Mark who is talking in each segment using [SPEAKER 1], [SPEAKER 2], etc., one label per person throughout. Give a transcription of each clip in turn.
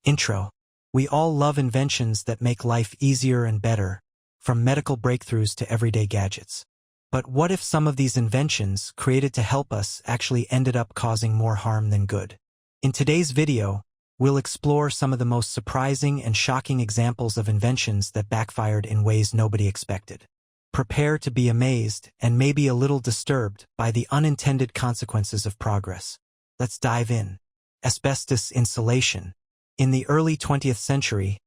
[SPEAKER 1] Intro. We all love inventions that make life easier and better, from medical breakthroughs to everyday gadgets. But what if some of these inventions, created to help us, actually ended up causing more harm than good? In today's video, we'll explore some of the most surprising and shocking examples of inventions that backfired in ways nobody expected. Prepare to be amazed and maybe a little disturbed by the unintended consequences of progress. Let's dive in. Asbestos insulation. In the early 20th century,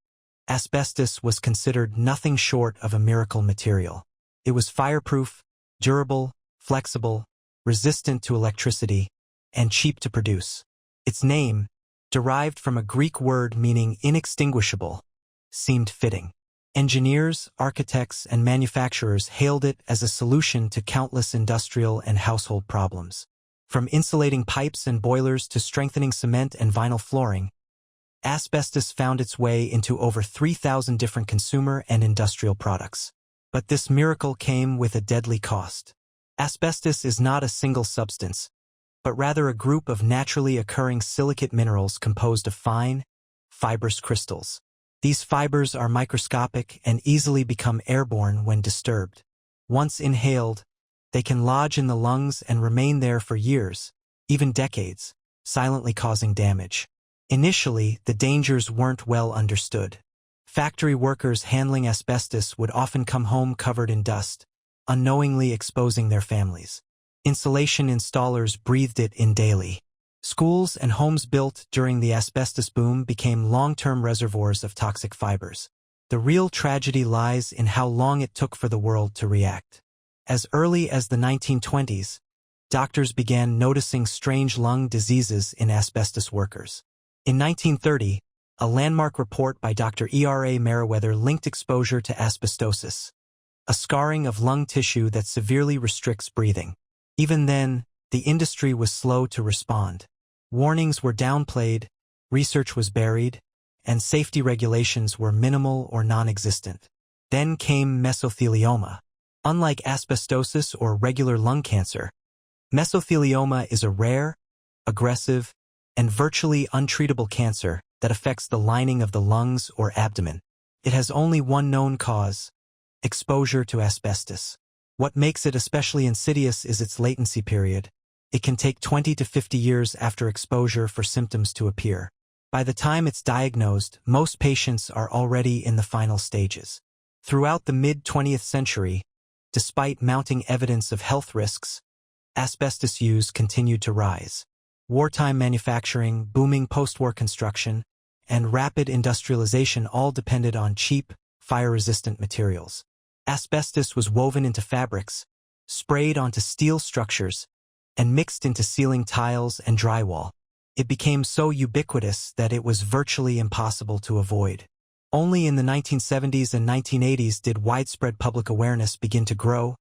[SPEAKER 1] asbestos was considered nothing short of a miracle material. It was fireproof, durable, flexible, resistant to electricity, and cheap to produce. Its name, derived from a Greek word meaning inextinguishable, seemed fitting. Engineers, architects, and manufacturers hailed it as a solution to countless industrial and household problems. From insulating pipes and boilers to strengthening cement and vinyl flooring, asbestos found its way into over 3,000 different consumer and industrial products. But this miracle came with a deadly cost. Asbestos is not a single substance, but rather a group of naturally occurring silicate minerals composed of fine, fibrous crystals. These fibers are microscopic and easily become airborne when disturbed. Once inhaled, they can lodge in the lungs and remain there for years, even decades, silently causing damage. Initially, the dangers weren't well understood. Factory workers handling asbestos would often come home covered in dust, unknowingly exposing their families. Insulation installers breathed it in daily. Schools and homes built during the asbestos boom became long-term reservoirs of toxic fibers. The real tragedy lies in how long it took for the world to react. As early as the 1920s, doctors began noticing strange lung diseases in asbestos workers. In 1930, a landmark report by Dr. E.R.A. Meriwether linked exposure to asbestosis, a scarring of lung tissue that severely restricts breathing. Even then, the industry was slow to respond. Warnings were downplayed, research was buried, and safety regulations were minimal or non-existent. Then came mesothelioma. Unlike asbestosis or regular lung cancer, mesothelioma is a rare, aggressive, and virtually untreatable cancer that affects the lining of the lungs or abdomen. It has only one known cause: exposure to asbestos. What makes it especially insidious is its latency period. It can take 20 to 50 years after exposure for symptoms to appear. By the time it's diagnosed, most patients are already in the final stages. Throughout the mid-20th century, despite mounting evidence of health risks, asbestos use continued to rise. Wartime manufacturing, booming post-war construction, and rapid industrialization all depended on cheap, fire-resistant materials. Asbestos was woven into fabrics, sprayed onto steel structures, and mixed into ceiling tiles and drywall. It became so ubiquitous that it was virtually impossible to avoid. Only in the 1970s and 1980s did widespread public awareness begin to grow,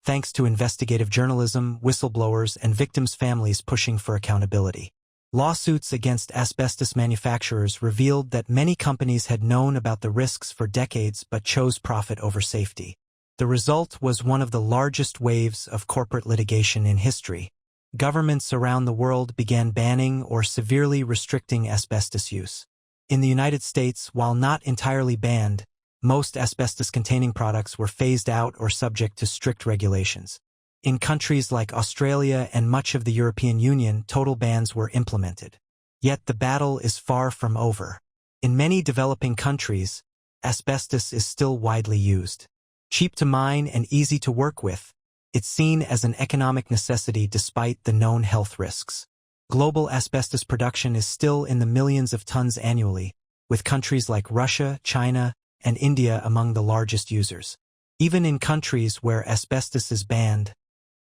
[SPEAKER 1] thanks to investigative journalism, whistleblowers, and victims' families pushing for accountability. Lawsuits against asbestos manufacturers revealed that many companies had known about the risks for decades but chose profit over safety. The result was one of the largest waves of corporate litigation in history. Governments around the world began banning or severely restricting asbestos use. In the United States, while not entirely banned, most asbestos-containing products were phased out or subject to strict regulations. In countries like Australia and much of the European Union, total bans were implemented. Yet the battle is far from over. In many developing countries, asbestos is still widely used. Cheap to mine and easy to work with, it's seen as an economic necessity despite the known health risks. Global asbestos production is still in the millions of tons annually, with countries like Russia, China, and India among the largest users. Even in countries where asbestos is banned,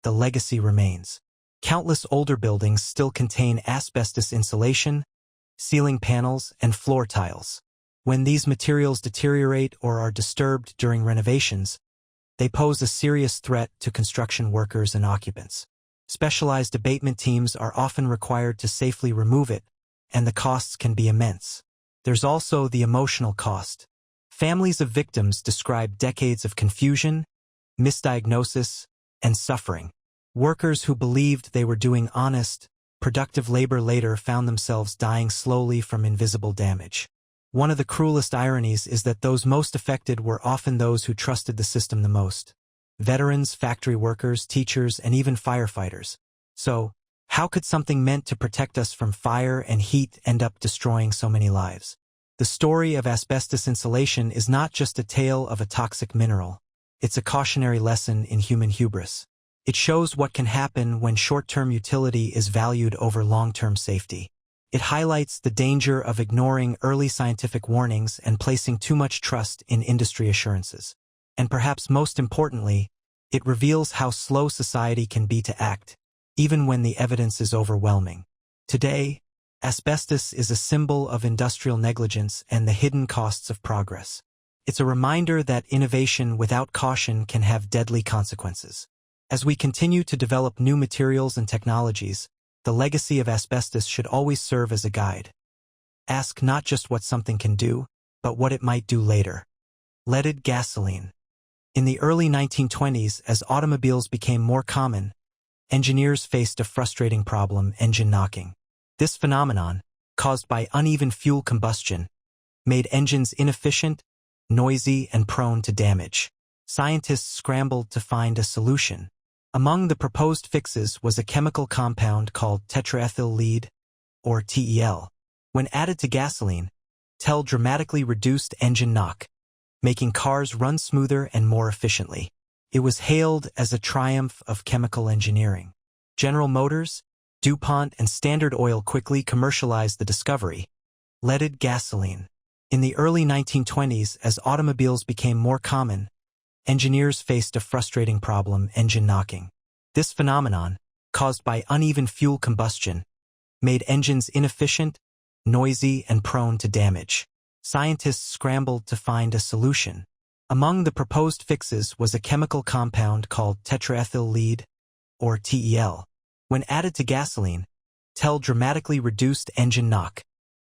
[SPEAKER 1] the legacy remains. Countless older buildings still contain asbestos insulation, ceiling panels, and floor tiles. When these materials deteriorate or are disturbed during renovations, they pose a serious threat to construction workers and occupants. Specialized abatement teams are often required to safely remove it, and the costs can be immense. There's also the emotional cost. Families of victims describe decades of confusion, misdiagnosis, and suffering. Workers who believed they were doing honest, productive labor later found themselves dying slowly from invisible damage. One of the cruelest ironies is that those most affected were often those who trusted the system the most. Veterans, factory workers, teachers, and even firefighters. So, how could something meant to protect us from fire and heat end up destroying so many lives? The story of asbestos insulation is not just a tale of a toxic mineral. It's a cautionary lesson in human hubris. It shows what can happen when short-term utility is valued over long-term safety. It highlights the danger of ignoring early scientific warnings and placing too much trust in industry assurances. And perhaps most importantly, it reveals how slow society can be to act, even when the evidence is overwhelming. Today, asbestos is a symbol of industrial negligence and the hidden costs of progress. It's a reminder that innovation without caution can have deadly consequences. As we continue to develop new materials and technologies, the legacy of asbestos should always serve as a guide. Ask not just what something can do, but what it might do later. Leaded gasoline. In the early 1920s, as automobiles became more common, engineers faced a frustrating problem: engine knocking. This phenomenon, caused by uneven fuel combustion, made engines inefficient, noisy, and prone to damage. Scientists scrambled to find a solution. Among the proposed fixes was a chemical compound called tetraethyl lead, or TEL. When added to gasoline, TEL dramatically reduced engine knock, making cars run smoother and more efficiently. It was hailed as a triumph of chemical engineering. General Motors, DuPont, and Standard Oil quickly commercialized the discovery: leaded gasoline. In the early 1920s, as automobiles became more common, engineers faced a frustrating problem: engine knocking. This phenomenon, caused by uneven fuel combustion, made engines inefficient, noisy, and prone to damage. Scientists scrambled to find a solution. Among the proposed fixes was a chemical compound called tetraethyl lead, or TEL. When added to gasoline, TEL dramatically reduced engine knock,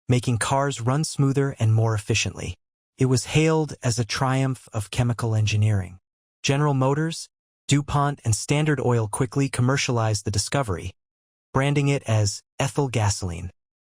[SPEAKER 1] making cars run smoother and more efficiently. It was hailed as a triumph of chemical engineering. General Motors, DuPont, and Standard Oil quickly commercialized the discovery, branding it as ethyl gasoline.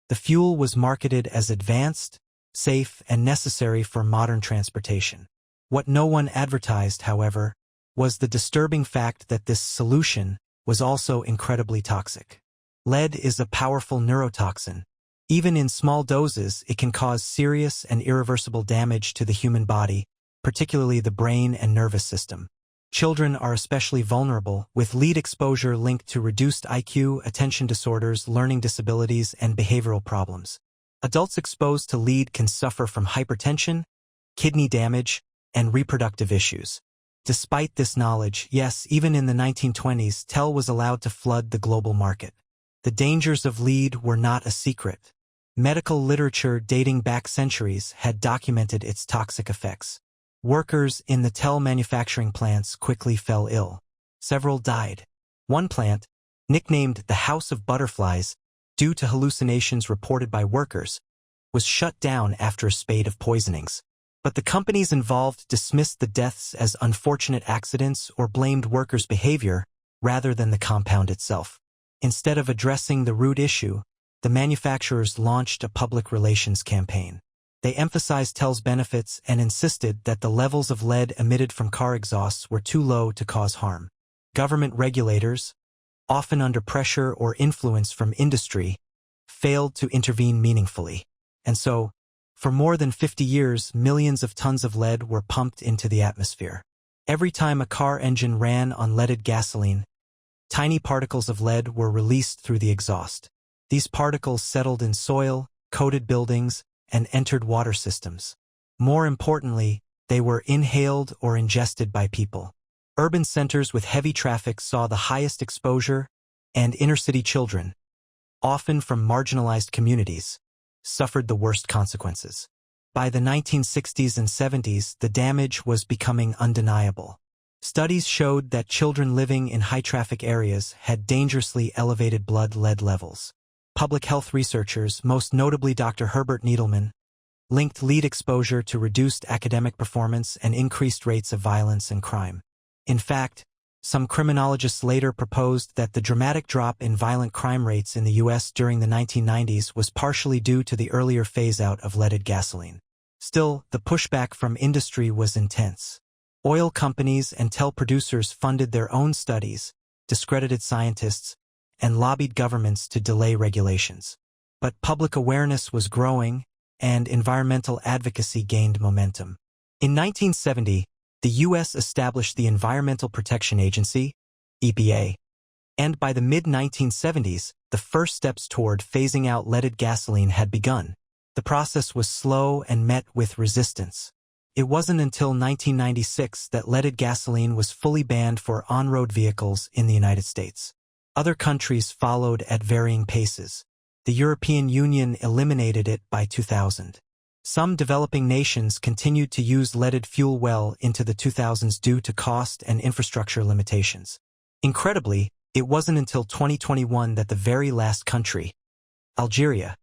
[SPEAKER 1] The fuel was marketed as advanced, safe, and necessary for modern transportation. What no one advertised, however, was the disturbing fact that this solution was also incredibly toxic. Lead is a powerful neurotoxin. Even in small doses, it can cause serious and irreversible damage to the human body, particularly the brain and nervous system. Children are especially vulnerable, with lead exposure linked to reduced IQ, attention disorders, learning disabilities, and behavioral problems. Adults exposed to lead can suffer from hypertension, kidney damage, and reproductive issues. Despite this knowledge, yes, even in the 1920s, TEL was allowed to flood the global market. The dangers of lead were not a secret. Medical literature dating back centuries had documented its toxic effects. Workers in the TEL manufacturing plants quickly fell ill. Several died. One plant, nicknamed the House of Butterflies, due to hallucinations reported by workers, was shut down after a spate of poisonings. But the companies involved dismissed the deaths as unfortunate accidents or blamed workers' behavior rather than the compound itself. Instead of addressing the root issue, the manufacturers launched a public relations campaign. They emphasized TEL's benefits and insisted that the levels of lead emitted from car exhausts were too low to cause harm. Government regulators, often under pressure or influence from industry, failed to intervene meaningfully. And so, for more than 50 years, millions of tons of lead were pumped into the atmosphere. Every time a car engine ran on leaded gasoline, tiny particles of lead were released through the exhaust. These particles settled in soil, coated buildings, and entered water systems. More importantly, they were inhaled or ingested by people. Urban centers with heavy traffic saw the highest exposure, and inner-city children, often from marginalized communities, suffered the worst consequences. By the 1960s and 70s, the damage was becoming undeniable. Studies showed that children living in high-traffic areas had dangerously elevated blood lead levels. Public health researchers, most notably Dr. Herbert Needleman, linked lead exposure to reduced academic performance and increased rates of violence and crime. In fact, Some criminologists later proposed that the dramatic drop in violent crime rates in the U.S. during the 1990s was partially due to the earlier phase-out of leaded gasoline. Still, the pushback from industry was intense. Oil companies and tel producers funded their own studies, discredited scientists, and lobbied governments to delay regulations. But public awareness was growing, and environmental advocacy gained momentum. In 1970, the U.S. established the Environmental Protection Agency, EPA, and by the mid-1970s, the first steps toward phasing out leaded gasoline had begun. The process was slow and met with resistance. It wasn't until 1996 that leaded gasoline was fully banned for on-road vehicles in the United States. Other countries followed at varying paces. The European Union eliminated it by 2000. Some developing nations continued to use leaded fuel well into the 2000s due to cost and infrastructure limitations. Incredibly, it wasn't until 2021 that the very last country, Algeria,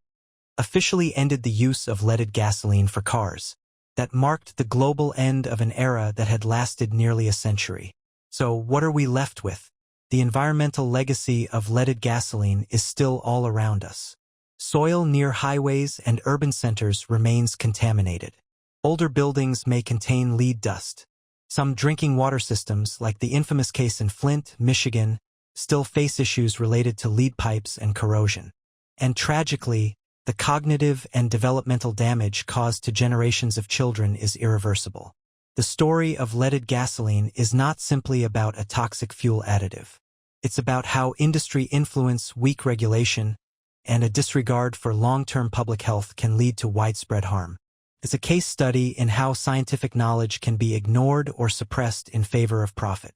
[SPEAKER 1] officially ended the use of leaded gasoline for cars. That marked the global end of an era that had lasted nearly a century. So what are we left with? The environmental legacy of leaded gasoline is still all around us. Soil near highways and urban centers remains contaminated. Older buildings may contain lead dust. Some drinking water systems, like the infamous case in Flint, Michigan, still face issues related to lead pipes and corrosion. And tragically, the cognitive and developmental damage caused to generations of children is irreversible. The story of leaded gasoline is not simply about a toxic fuel additive. It's about how industry influence, weak regulation, and a disregard for long-term public health can lead to widespread harm. It's a case study in how scientific knowledge can be ignored or suppressed in favor of profit.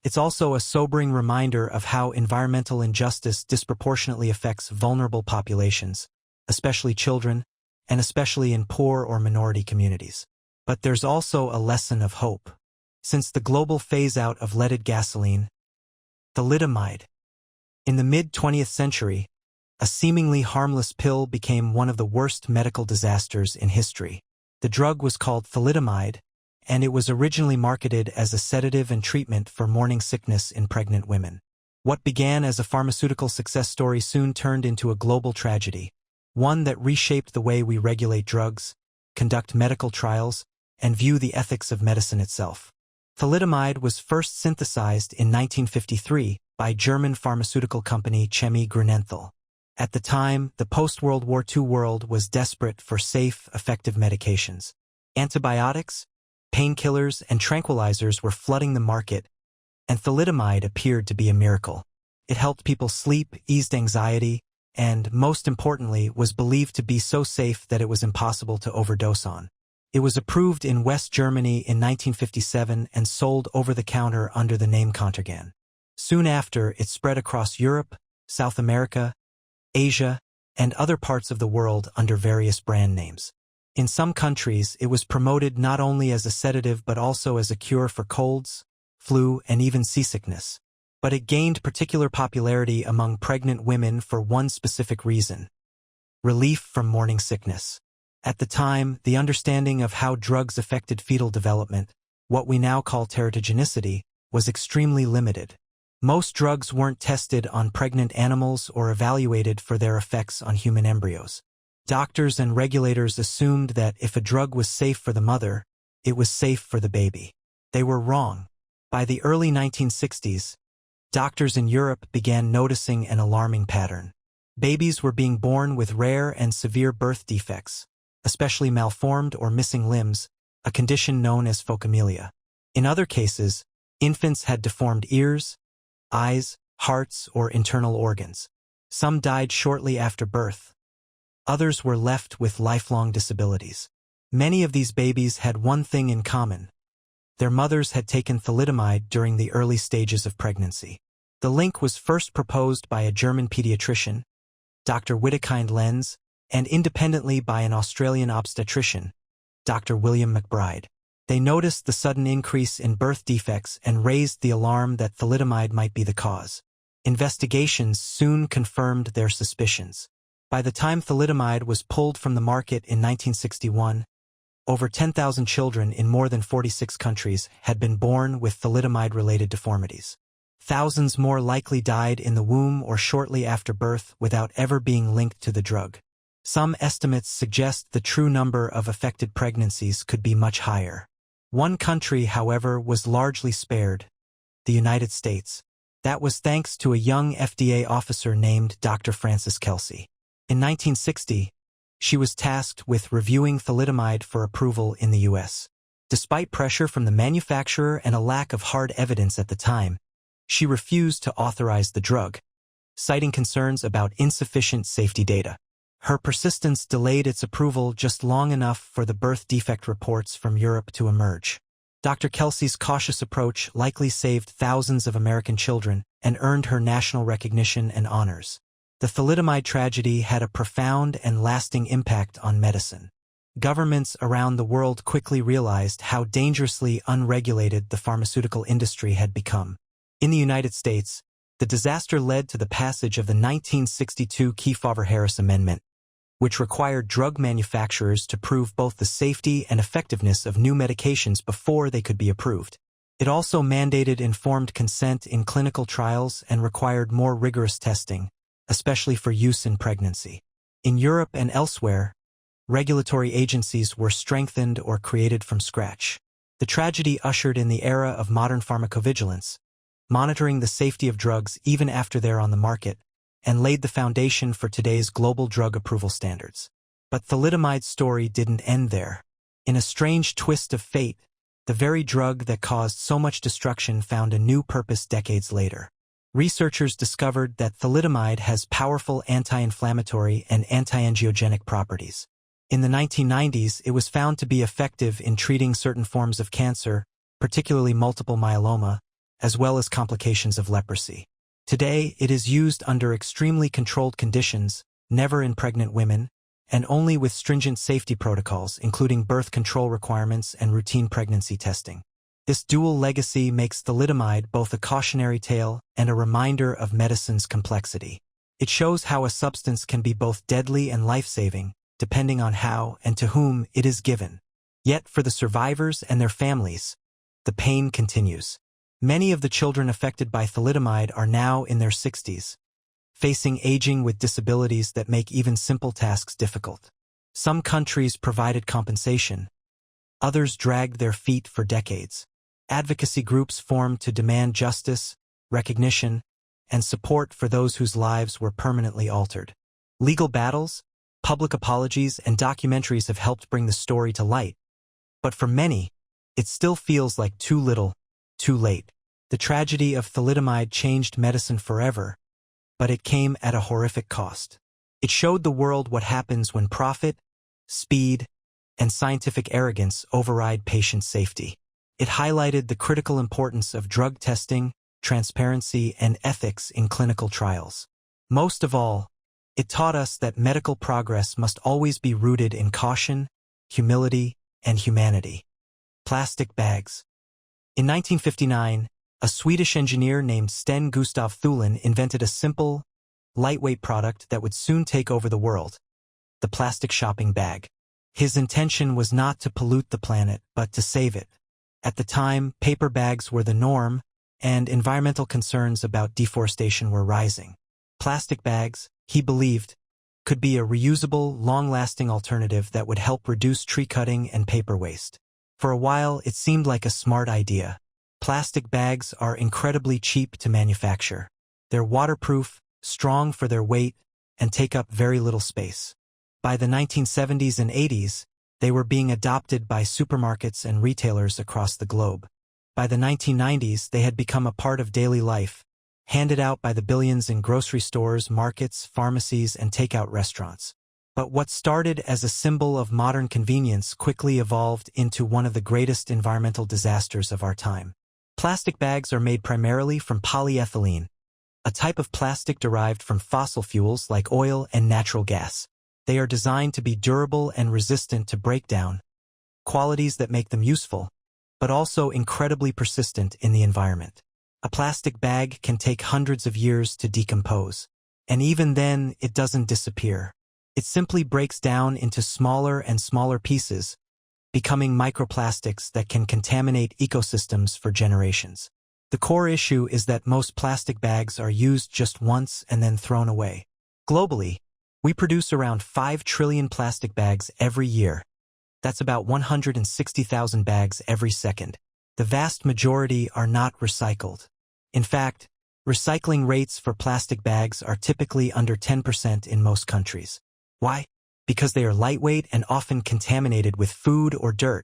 [SPEAKER 1] It's also a sobering reminder of how environmental injustice disproportionately affects vulnerable populations, especially children, and especially in poor or minority communities. But there's also a lesson of hope. Since the global phase-out of leaded gasoline, thalidomide, in the mid-20th century, a seemingly harmless pill became one of the worst medical disasters in history. The drug was called thalidomide, and it was originally marketed as a sedative and treatment for morning sickness in pregnant women. What began as a pharmaceutical success story soon turned into a global tragedy, one that reshaped the way we regulate drugs, conduct medical trials, and view the ethics of medicine itself. Thalidomide was first synthesized in 1953 by German pharmaceutical company Chemie Grünenthal. At the time, the post-World War II world was desperate for safe, effective medications. Antibiotics, painkillers, and tranquilizers were flooding the market, and thalidomide appeared to be a miracle. It helped people sleep, eased anxiety, and, most importantly, was believed to be so safe that it was impossible to overdose on. It was approved in West Germany in 1957 and sold over-the-counter under the name Contergan. Soon after, it spread across Europe, South America, Asia, and other parts of the world under various brand names. In some countries, it was promoted not only as a sedative but also as a cure for colds, flu, and even seasickness. But it gained particular popularity among pregnant women for one specific reason: relief from morning sickness. At the time, the understanding of how drugs affected fetal development, what we now call teratogenicity, was extremely limited. Most drugs weren't tested on pregnant animals or evaluated for their effects on human embryos. Doctors and regulators assumed that if a drug was safe for the mother, it was safe for the baby. They were wrong. By the early 1960s, doctors in Europe began noticing an alarming pattern. Babies were being born with rare and severe birth defects, especially malformed or missing limbs, a condition known as phocomelia. In other cases, infants had deformed ears, eyes, hearts, or internal organs. Some died shortly after birth. Others were left with lifelong disabilities. Many of these babies had one thing in common: their mothers had taken thalidomide during the early stages of pregnancy. The link was first proposed by a German pediatrician, Dr. Wittekind Lenz, and independently by an Australian obstetrician, Dr. William McBride. They noticed the sudden increase in birth defects and raised the alarm that thalidomide might be the cause. Investigations soon confirmed their suspicions. By the time thalidomide was pulled from the market in 1961, over 10,000 children in more than 46 countries had been born with thalidomide-related deformities. thousands more likely died in the womb or shortly after birth without ever being linked to the drug. Some estimates suggest the true number of affected pregnancies could be much higher. One country, however, was largely spared: the United States. That was thanks to a young FDA officer named Dr. Frances Kelsey. In 1960, she was tasked with reviewing thalidomide for approval in the U.S. Despite pressure from the manufacturer and a lack of hard evidence at the time, she refused to authorize the drug, citing concerns about insufficient safety data. Her persistence delayed its approval just long enough for the birth defect reports from Europe to emerge. Dr. Kelsey's cautious approach likely saved thousands of American children and earned her national recognition and honors. The thalidomide tragedy had a profound and lasting impact on medicine. Governments around the world quickly realized how dangerously unregulated the pharmaceutical industry had become. In the United States, the disaster led to the passage of the 1962 Kefauver-Harris Amendment, which required drug manufacturers to prove both the safety and effectiveness of new medications before they could be approved. It also mandated informed consent in clinical trials and required more rigorous testing, especially for use in pregnancy. In Europe and elsewhere, regulatory agencies were strengthened or created from scratch. The tragedy ushered in the era of modern pharmacovigilance, monitoring the safety of drugs even after they're on the market, and laid the foundation for today's global drug approval standards. But thalidomide's story didn't end there. In a strange twist of fate, the very drug that caused so much destruction found a new purpose decades later. Researchers discovered that thalidomide has powerful anti-inflammatory and anti-angiogenic properties. In the 1990s, it was found to be effective in treating certain forms of cancer, particularly multiple myeloma, as well as complications of leprosy. Today, it is used under extremely controlled conditions, never in pregnant women, and only with stringent safety protocols, including birth control requirements and routine pregnancy testing. This dual legacy makes thalidomide both a cautionary tale and a reminder of medicine's complexity. It shows how a substance can be both deadly and life-saving, depending on how and to whom it is given. Yet, for the survivors and their families, the pain continues. Many of the children affected by thalidomide are now in their 60s, facing aging with disabilities that make even simple tasks difficult. Some countries provided compensation. Others dragged their feet for decades. Advocacy groups formed to demand justice, recognition, and support for those whose lives were permanently altered. Legal battles, public apologies, and documentaries have helped bring the story to light. But for many, it still feels like too little, too late. The tragedy of thalidomide changed medicine forever, but it came at a horrific cost. It showed the world what happens when profit, speed, and scientific arrogance override patient safety. It highlighted the critical importance of drug testing, transparency, and ethics in clinical trials. Most of all, it taught us that medical progress must always be rooted in caution, humility, and humanity. Plastic bags. In 1959, a Swedish engineer named Sten Gustav Thulin invented a simple, lightweight product that would soon take over the world: the plastic shopping bag. His intention was not to pollute the planet, but to save it. At the time, paper bags were the norm, and environmental concerns about deforestation were rising. Plastic bags, he believed, could be a reusable, long-lasting alternative that would help reduce tree cutting and paper waste. For a while, it seemed like a smart idea. Plastic bags are incredibly cheap to manufacture. They're waterproof, strong for their weight, and take up very little space. By the 1970s and 80s, they were being adopted by supermarkets and retailers across the globe. By the 1990s, they had become a part of daily life, handed out by the billions in grocery stores, markets, pharmacies, and takeout restaurants. But what started as a symbol of modern convenience quickly evolved into one of the greatest environmental disasters of our time. Plastic bags are made primarily from polyethylene, a type of plastic derived from fossil fuels like oil and natural gas. They are designed to be durable and resistant to breakdown, qualities that make them useful, but also incredibly persistent in the environment. A plastic bag can take hundreds of years to decompose, and even then, it doesn't disappear. It simply breaks down into smaller and smaller pieces, becoming microplastics that can contaminate ecosystems for generations. The core issue is that most plastic bags are used just once and then thrown away. Globally, we produce around 5 trillion plastic bags every year. That's about 160,000 bags every second. The vast majority are not recycled. In fact, recycling rates for plastic bags are typically under 10% in most countries. Why? Because they are lightweight and often contaminated with food or dirt,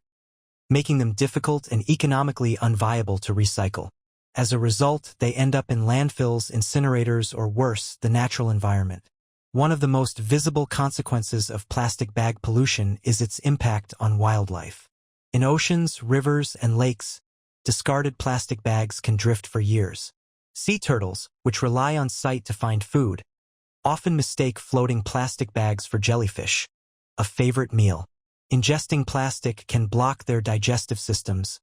[SPEAKER 1] making them difficult and economically unviable to recycle. As a result, they end up in landfills, incinerators, or worse, the natural environment. One of the most visible consequences of plastic bag pollution is its impact on wildlife. In oceans, rivers, and lakes, discarded plastic bags can drift for years. Sea turtles, which rely on sight to find food, often mistake floating plastic bags for jellyfish, a favorite meal. Ingesting plastic can block their digestive systems,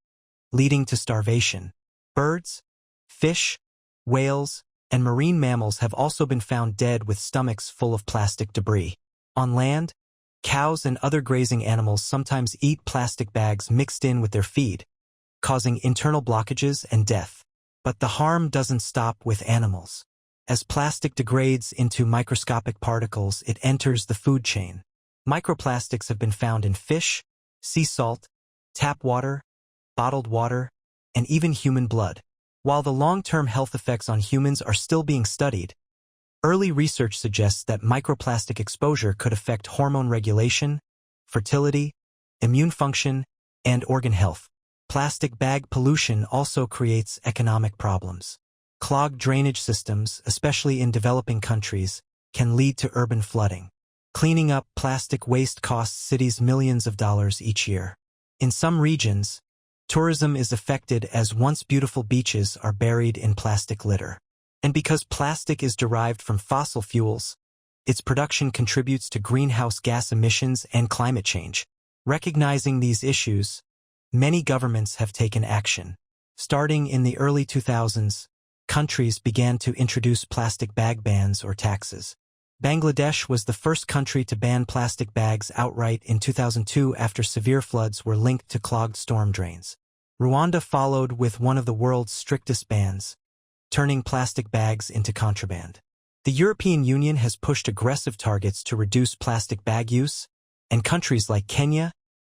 [SPEAKER 1] leading to starvation. Birds, fish, whales, and marine mammals have also been found dead with stomachs full of plastic debris. On land, cows and other grazing animals sometimes eat plastic bags mixed in with their feed, causing internal blockages and death. But the harm doesn't stop with animals. As plastic degrades into microscopic particles, it enters the food chain. Microplastics have been found in fish, sea salt, tap water, bottled water, and even human blood. While the long-term health effects on humans are still being studied, early research suggests that microplastic exposure could affect hormone regulation, fertility, immune function, and organ health. Plastic bag pollution also creates economic problems. Clogged drainage systems, especially in developing countries, can lead to urban flooding. Cleaning up plastic waste costs cities millions of dollars each year. In some regions, tourism is affected as once beautiful beaches are buried in plastic litter. And because plastic is derived from fossil fuels, its production contributes to greenhouse gas emissions and climate change. Recognizing these issues, many governments have taken action. Starting in the early 2000s, countries began to introduce plastic bag bans or taxes. Bangladesh was the first country to ban plastic bags outright in 2002 after severe floods were linked to clogged storm drains. Rwanda followed with one of the world's strictest bans, turning plastic bags into contraband. The European Union has pushed aggressive targets to reduce plastic bag use, and countries like Kenya,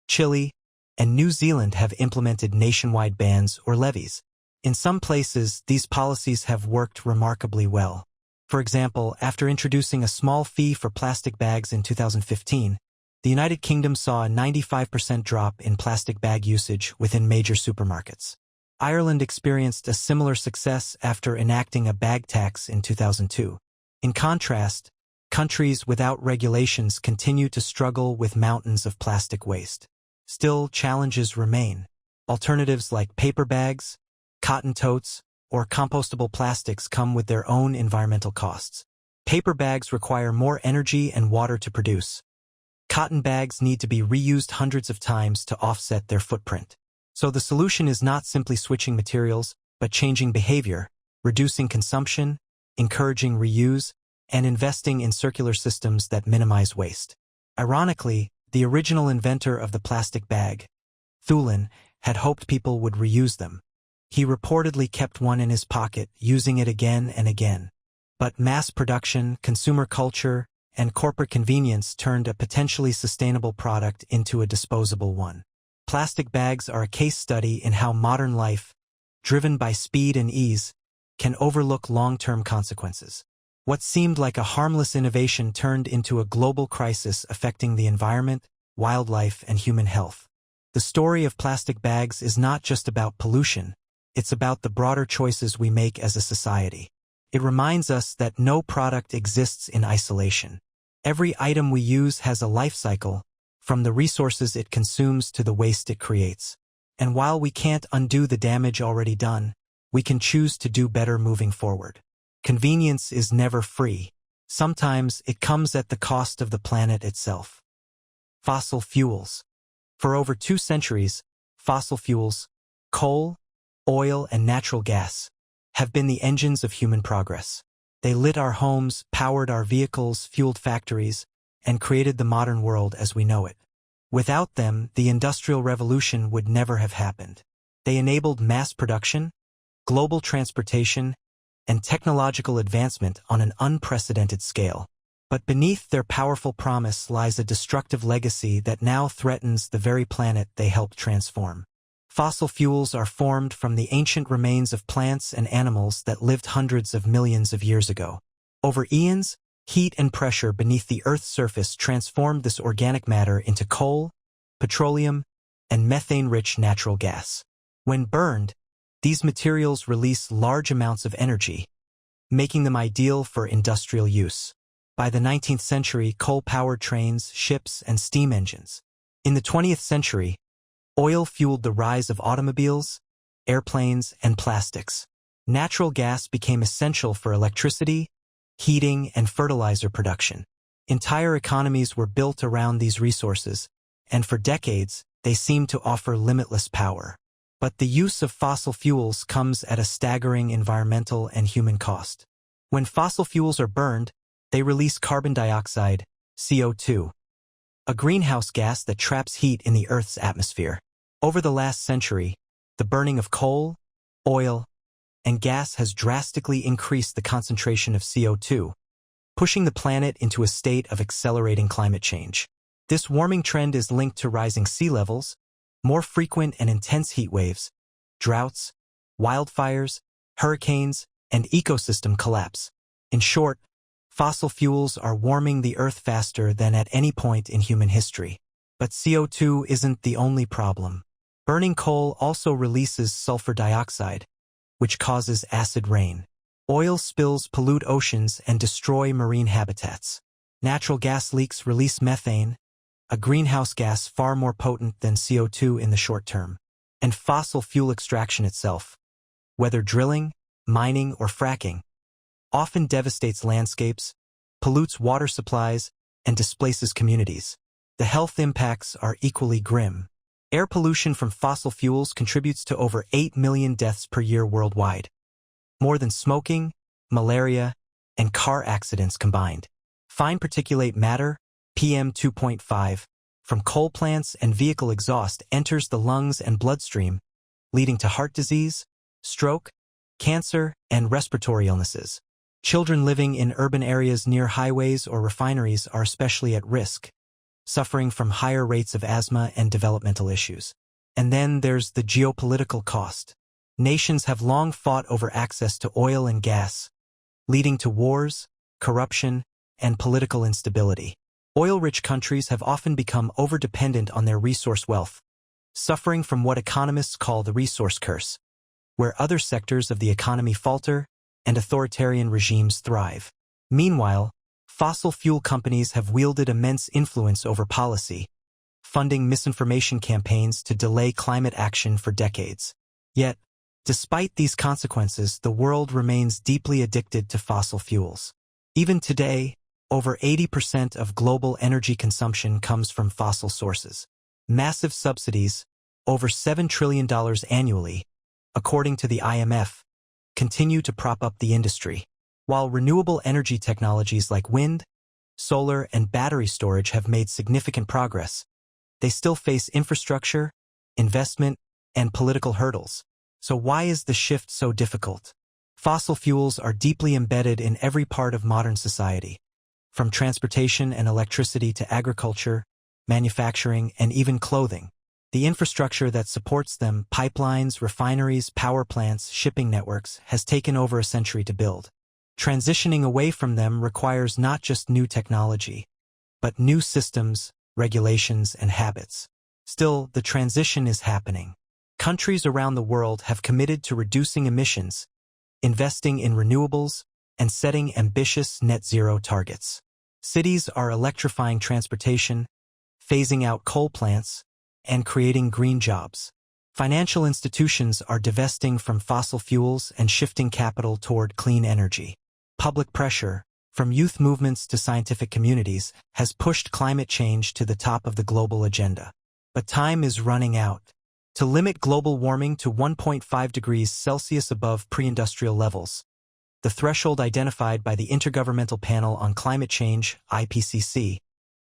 [SPEAKER 1] Chile, and New Zealand have implemented nationwide bans or levies. In some places, these policies have worked remarkably well. For example, after introducing a small fee for plastic bags in 2015, the United Kingdom saw a 95% drop in plastic bag usage within major supermarkets. Ireland experienced a similar success after enacting a bag tax in 2002. In contrast, countries without regulations continue to struggle with mountains of plastic waste. Still, challenges remain. Alternatives like paper bags, cotton totes, or compostable plastics come with their own environmental costs. Paper bags require more energy and water to produce. Cotton bags need to be reused hundreds of times to offset their footprint. So the solution is not simply switching materials, but changing behavior, reducing consumption, encouraging reuse, and investing in circular systems that minimize waste. Ironically, the original inventor of the plastic bag, Thalidomide, had hoped people would reuse them. He reportedly kept one in his pocket, using it again and again. But mass production, consumer culture, and corporate convenience turned a potentially sustainable product into a disposable one. Plastic bags are a case study in how modern life, driven by speed and ease, can overlook long-term consequences. What seemed like a harmless innovation turned into a global crisis affecting the environment, wildlife, and human health. The story of plastic bags is not just about pollution. It's about the broader choices we make as a society. It reminds us that no product exists in isolation. Every item we use has a life cycle, from the resources it consumes to the waste it creates. And while we can't undo the damage already done, we can choose to do better moving forward. Convenience is never free. Sometimes it comes at the cost of the planet itself. Fossil fuels. For over 2 centuries, fossil fuels, coal, oil, and natural gas, have been the engines of human progress. They lit our homes, powered our vehicles, fueled factories, and created the modern world as we know it. Without them, the Industrial Revolution would never have happened. They enabled mass production, global transportation, and technological advancement on an unprecedented scale. But beneath their powerful promise lies a destructive legacy that now threatens the very planet they helped transform. Fossil fuels are formed from the ancient remains of plants and animals that lived hundreds of millions of years ago. Over eons, heat and pressure beneath the Earth's surface transformed this organic matter into coal, petroleum, and methane-rich natural gas. When burned, these materials release large amounts of energy, making them ideal for industrial use. By the 19th century, coal powered trains, ships, and steam engines. In the 20th century, oil fueled the rise of automobiles, airplanes, and plastics. Natural gas became essential for electricity, heating, and fertilizer production. Entire economies were built around these resources, and for decades, they seemed to offer limitless power. But the use of fossil fuels comes at a staggering environmental and human cost. When fossil fuels are burned, they release carbon dioxide, CO2, a greenhouse gas that traps heat in the Earth's atmosphere. Over the last century, the burning of coal, oil, and gas has drastically increased the concentration of CO2, pushing the planet into a state of accelerating climate change. This warming trend is linked to rising sea levels, more frequent and intense heat waves, droughts, wildfires, hurricanes, and ecosystem collapse. In short, fossil fuels are warming the Earth faster than at any point in human history. But CO2 isn't the only problem. Burning coal also releases sulfur dioxide, which causes acid rain. Oil spills pollute oceans and destroy marine habitats. Natural gas leaks release methane, a greenhouse gas far more potent than CO2 in the short term. And fossil fuel extraction itself, whether drilling, mining, or fracking, often devastates landscapes, pollutes water supplies, and displaces communities. The health impacts are equally grim. Air pollution from fossil fuels contributes to over 8 million deaths per year worldwide, more than smoking, malaria, and car accidents combined. Fine particulate matter, PM 2.5, from coal plants and vehicle exhaust enters the lungs and bloodstream, leading to heart disease, stroke, cancer, and respiratory illnesses. Children living in urban areas near highways or refineries are especially at risk, suffering from higher rates of asthma and developmental issues. And then there's the geopolitical cost. Nations have long fought over access to oil and gas, leading to wars, corruption, and political instability. Oil-rich countries have often become overdependent on their resource wealth, suffering from what economists call the resource curse, where other sectors of the economy falter and authoritarian regimes thrive. Meanwhile, fossil fuel companies have wielded immense influence over policy, funding misinformation campaigns to delay climate action for decades. Yet, despite these consequences, the world remains deeply addicted to fossil fuels. Even today, over 80% of global energy consumption comes from fossil sources. Massive subsidies, over $7 trillion annually, according to the IMF, continue to prop up the industry. While renewable energy technologies like wind, solar, and battery storage have made significant progress, they still face infrastructure, investment, and political hurdles. So why is the shift so difficult? Fossil fuels are deeply embedded in every part of modern society, from transportation and electricity to agriculture, manufacturing, and even clothing. The infrastructure that supports them, pipelines, refineries, power plants, shipping networks, has taken over a century to build. Transitioning away from them requires not just new technology, but new systems, regulations, and habits. Still, the transition is happening. Countries around the world have committed to reducing emissions, investing in renewables, and setting ambitious net-zero targets. Cities are electrifying transportation, phasing out coal plants, and creating green jobs. Financial institutions are divesting from fossil fuels and shifting capital toward clean energy. Public pressure, from youth movements to scientific communities, has pushed climate change to the top of the global agenda. But time is running out. To limit global warming to 1.5 degrees Celsius above pre-industrial levels, the threshold identified by the Intergovernmental Panel on Climate Change, IPCC,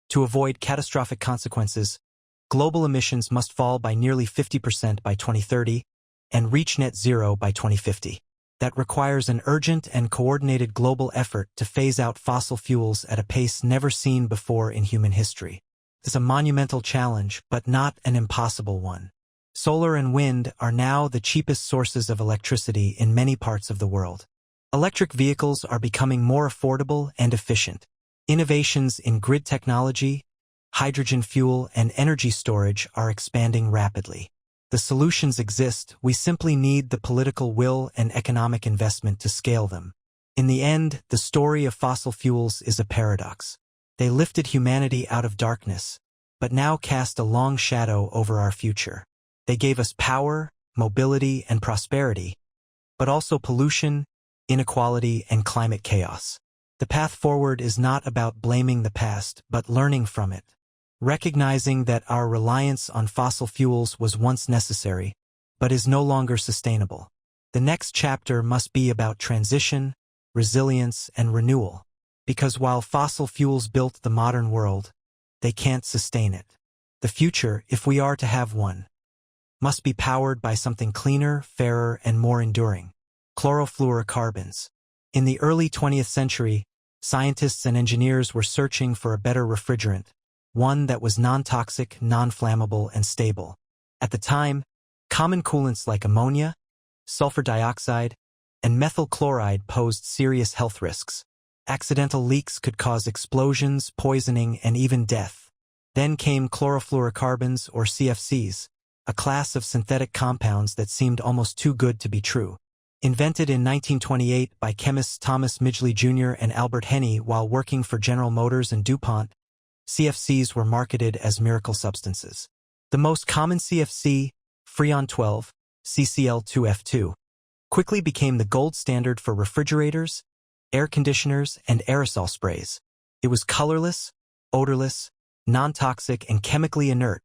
[SPEAKER 1] to avoid catastrophic consequences, global emissions must fall by nearly 50% by 2030, and reach net zero by 2050. That requires an urgent and coordinated global effort to phase out fossil fuels at a pace never seen before in human history. It's a monumental challenge, but not an impossible one. Solar and wind are now the cheapest sources of electricity in many parts of the world. Electric vehicles are becoming more affordable and efficient. Innovations in grid technology, hydrogen fuel, and energy storage are expanding rapidly. The solutions exist, we simply need the political will and economic investment to scale them. In the end, the story of fossil fuels is a paradox. They lifted humanity out of darkness, but now cast a long shadow over our future. They gave us power, mobility, and prosperity, but also pollution, inequality, and climate chaos. The path forward is not about blaming the past, but learning from it. Recognizing that our reliance on fossil fuels was once necessary, but is no longer sustainable. The next chapter must be about transition, resilience, and renewal, because while fossil fuels built the modern world, they can't sustain it. The future, if we are to have one, must be powered by something cleaner, fairer, and more enduring. Chlorofluorocarbons. In the early 20th century, scientists and engineers were searching for a better refrigerant, one that was non-toxic, non-flammable, and stable. At the time, common coolants like ammonia, sulfur dioxide, and methyl chloride posed serious health risks. Accidental leaks could cause explosions, poisoning, and even death. Then came chlorofluorocarbons, or CFCs, a class of synthetic compounds that seemed almost too good to be true. Invented in 1928 by chemists Thomas Midgley Jr. and Albert Henny while working for General Motors and DuPont, CFCs were marketed as miracle substances. The most common CFC, Freon 12, CCl2F2, quickly became the gold standard for refrigerators, air conditioners, and aerosol sprays. It was colorless, odorless, non-toxic, and chemically inert,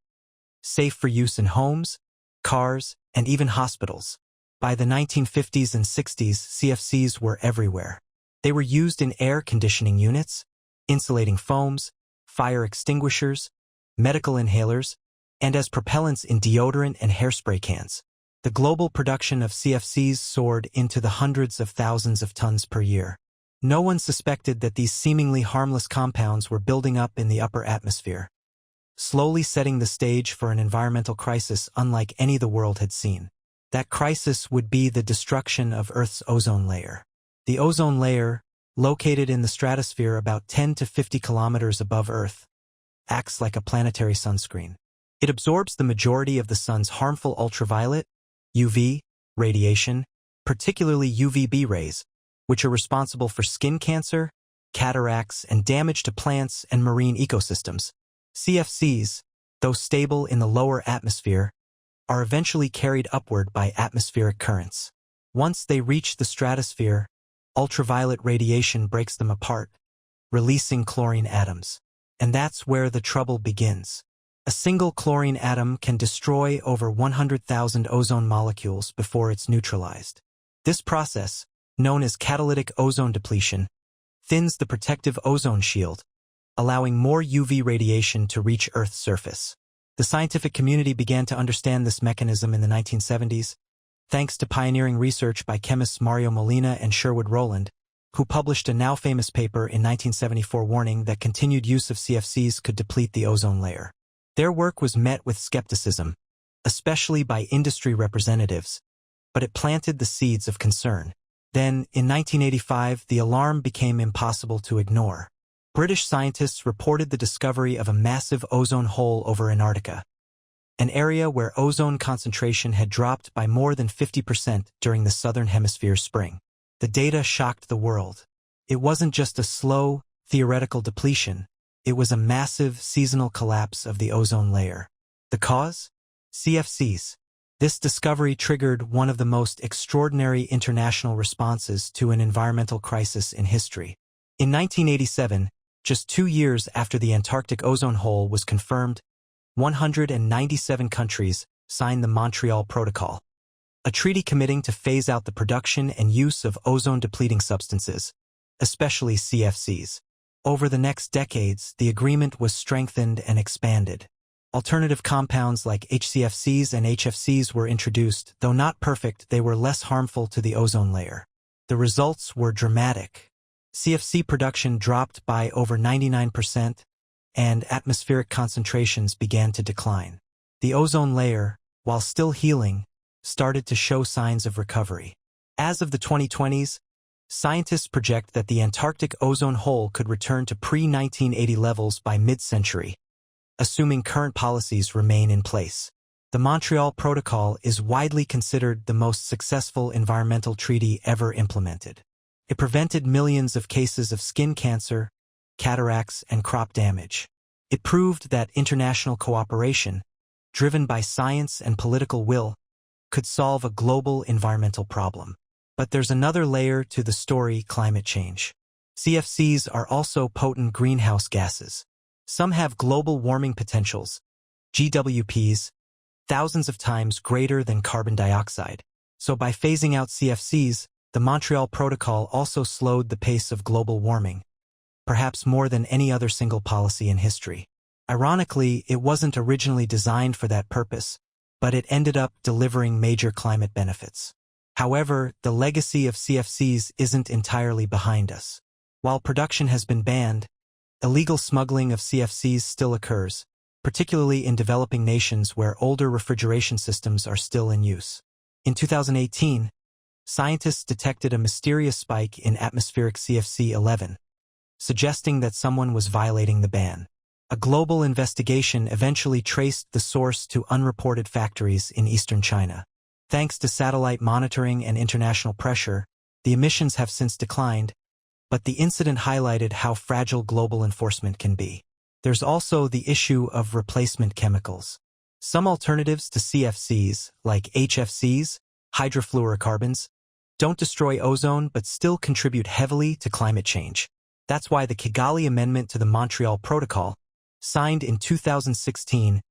[SPEAKER 1] safe for use in homes, cars, and even hospitals. By the 1950s and 60s, CFCs were everywhere. They were used in air conditioning units, insulating foams, fire extinguishers, medical inhalers, and as propellants in deodorant and hairspray cans. The global production of CFCs soared into the hundreds of thousands of tons per year. No one suspected that these seemingly harmless compounds were building up in the upper atmosphere, slowly setting the stage for an environmental crisis unlike any the world had seen. That crisis would be the destruction of Earth's ozone layer. The ozone layer, located in the stratosphere about 10 to 50 kilometers above Earth, acts like a planetary sunscreen. It absorbs the majority of the sun's harmful ultraviolet, UV, radiation, particularly UVB rays, which are responsible for skin cancer, cataracts, and damage to plants and marine ecosystems. CFCs, though stable in the lower atmosphere, are eventually carried upward by atmospheric currents. Once they reach the stratosphere, ultraviolet radiation breaks them apart, releasing chlorine atoms. And that's where the trouble begins. A single chlorine atom can destroy over 100,000 ozone molecules before it's neutralized. This process, known as catalytic ozone depletion, thins the protective ozone shield, allowing more UV radiation to reach Earth's surface. The scientific community began to understand this mechanism in the 1970s, thanks to pioneering research by chemists Mario Molina and Sherwood Rowland, who published a now-famous paper in 1974 warning that continued use of CFCs could deplete the ozone layer. Their work was met with skepticism, especially by industry representatives, but it planted the seeds of concern. Then, in 1985, the alarm became impossible to ignore. British scientists reported the discovery of a massive ozone hole over Antarctica, an area where ozone concentration had dropped by more than 50% during the southern hemisphere's spring. The data shocked the world. It wasn't just a slow, theoretical depletion. It was a massive seasonal collapse of the ozone layer. The cause? CFCs. This discovery triggered one of the most extraordinary international responses to an environmental crisis in history. In 1987, just 2 years after the Antarctic ozone hole was confirmed, 197 countries signed the Montreal Protocol, a treaty committing to phase out the production and use of ozone-depleting substances, especially CFCs. Over the next decades, the agreement was strengthened and expanded. Alternative compounds like HCFCs and HFCs were introduced. Though not perfect, they were less harmful to the ozone layer. The results were dramatic. CFC production dropped by over 99%, and atmospheric concentrations began to decline. The ozone layer, while still healing, started to show signs of recovery. As of the 2020s, scientists project that the Antarctic ozone hole could return to pre-1980 levels by mid-century, assuming current policies remain in place. The Montreal Protocol is widely considered the most successful environmental treaty ever implemented. It prevented millions of cases of skin cancer, cataracts, and crop damage. It proved that international cooperation, driven by science and political will, could solve a global environmental problem. But there's another layer to the story: climate change. CFCs are also potent greenhouse gases. Some have global warming potentials, GWPs, thousands of times greater than carbon dioxide. So by phasing out CFCs, the Montreal Protocol also slowed the pace of global warming, perhaps more than any other single policy in history. Ironically, it wasn't originally designed for that purpose, but it ended up delivering major climate benefits. However, the legacy of CFCs isn't entirely behind us. While production has been banned, illegal smuggling of CFCs still occurs, particularly in developing nations where older refrigeration systems are still in use. In 2018, scientists detected a mysterious spike in atmospheric CFC-11, suggesting that someone was violating the ban. A global investigation eventually traced the source to unreported factories in eastern China. Thanks to satellite monitoring and international pressure, the emissions have since declined, but the incident highlighted how fragile global enforcement can be. There's also the issue of replacement chemicals. Some alternatives to CFCs, like HFCs, hydrofluorocarbons, don't destroy ozone but still contribute heavily to climate change. That's why the Kigali Amendment to the Montreal Protocol, signed in 2016,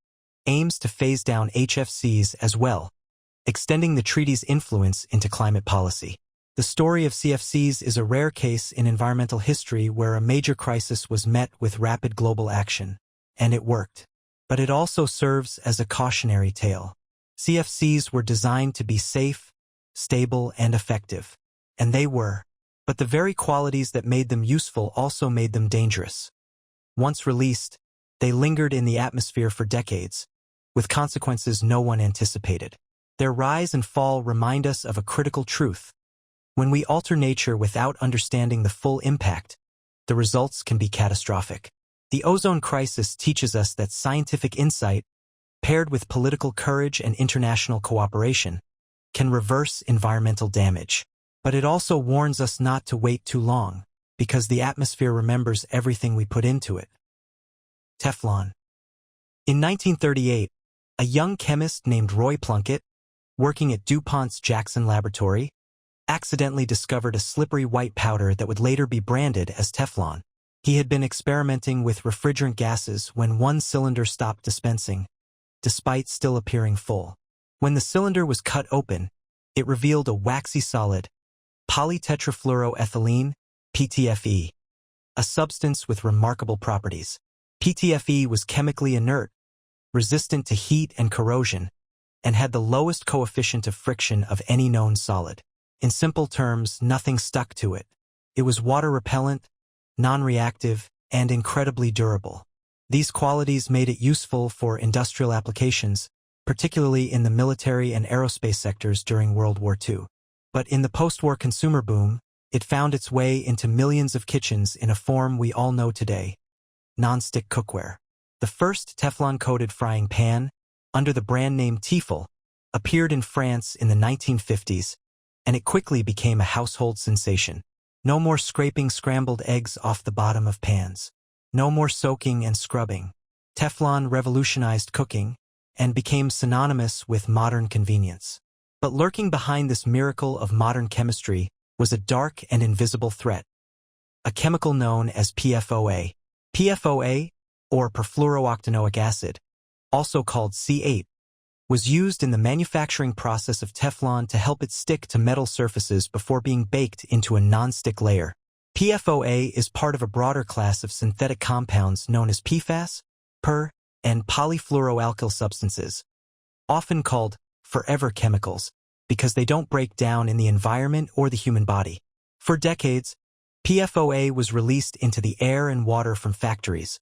[SPEAKER 1] aims to phase down HFCs as well, extending the treaty's influence into climate policy. The story of CFCs is a rare case in environmental history where a major crisis was met with rapid global action, and it worked. But it also serves as a cautionary tale. CFCs were designed to be safe, stable, and effective, and they were. But the very qualities that made them useful also made them dangerous. Once released, they lingered in the atmosphere for decades, with consequences no one anticipated. Their rise and fall remind us of a critical truth. When we alter nature without understanding the full impact, the results can be catastrophic. The ozone crisis teaches us that scientific insight, paired with political courage and international cooperation, can reverse environmental damage. But it also warns us not to wait too long, because the atmosphere remembers everything we put into it. Teflon. In 1938, a young chemist named Roy Plunkett, working at DuPont's Jackson Laboratory, accidentally discovered a slippery white powder that would later be branded as Teflon. He had been experimenting with refrigerant gases when one cylinder stopped dispensing, despite still appearing full. When the cylinder was cut open, it revealed a waxy solid, polytetrafluoroethylene, PTFE, a substance with remarkable properties. PTFE was chemically inert, resistant to heat and corrosion, and had the lowest coefficient of friction of any known solid. In simple terms, nothing stuck to it. It was water-repellent, non-reactive, and incredibly durable. These qualities made it useful for industrial applications, particularly in the military and aerospace sectors during World War II. But in the post-war consumer boom, it found its way into millions of kitchens in a form we all know today: non-stick cookware. The first Teflon-coated frying pan, under the brand name Tefal, appeared in France in the 1950s, and it quickly became a household sensation. No more scraping scrambled eggs off the bottom of pans. No more soaking and scrubbing. Teflon revolutionized cooking and became synonymous with modern convenience. But lurking behind this miracle of modern chemistry was a dark and invisible threat: a chemical known as PFOA. PFOA, or perfluorooctanoic acid, also called C8, was used in the manufacturing process of Teflon to help it stick to metal surfaces before being baked into a non-stick layer. PFOA is part of a broader class of synthetic compounds known as PFAS, per, and polyfluoroalkyl substances, often called forever chemicals, because they don't break down in the environment or the human body. For decades, PFOA was released into the air and water from factories,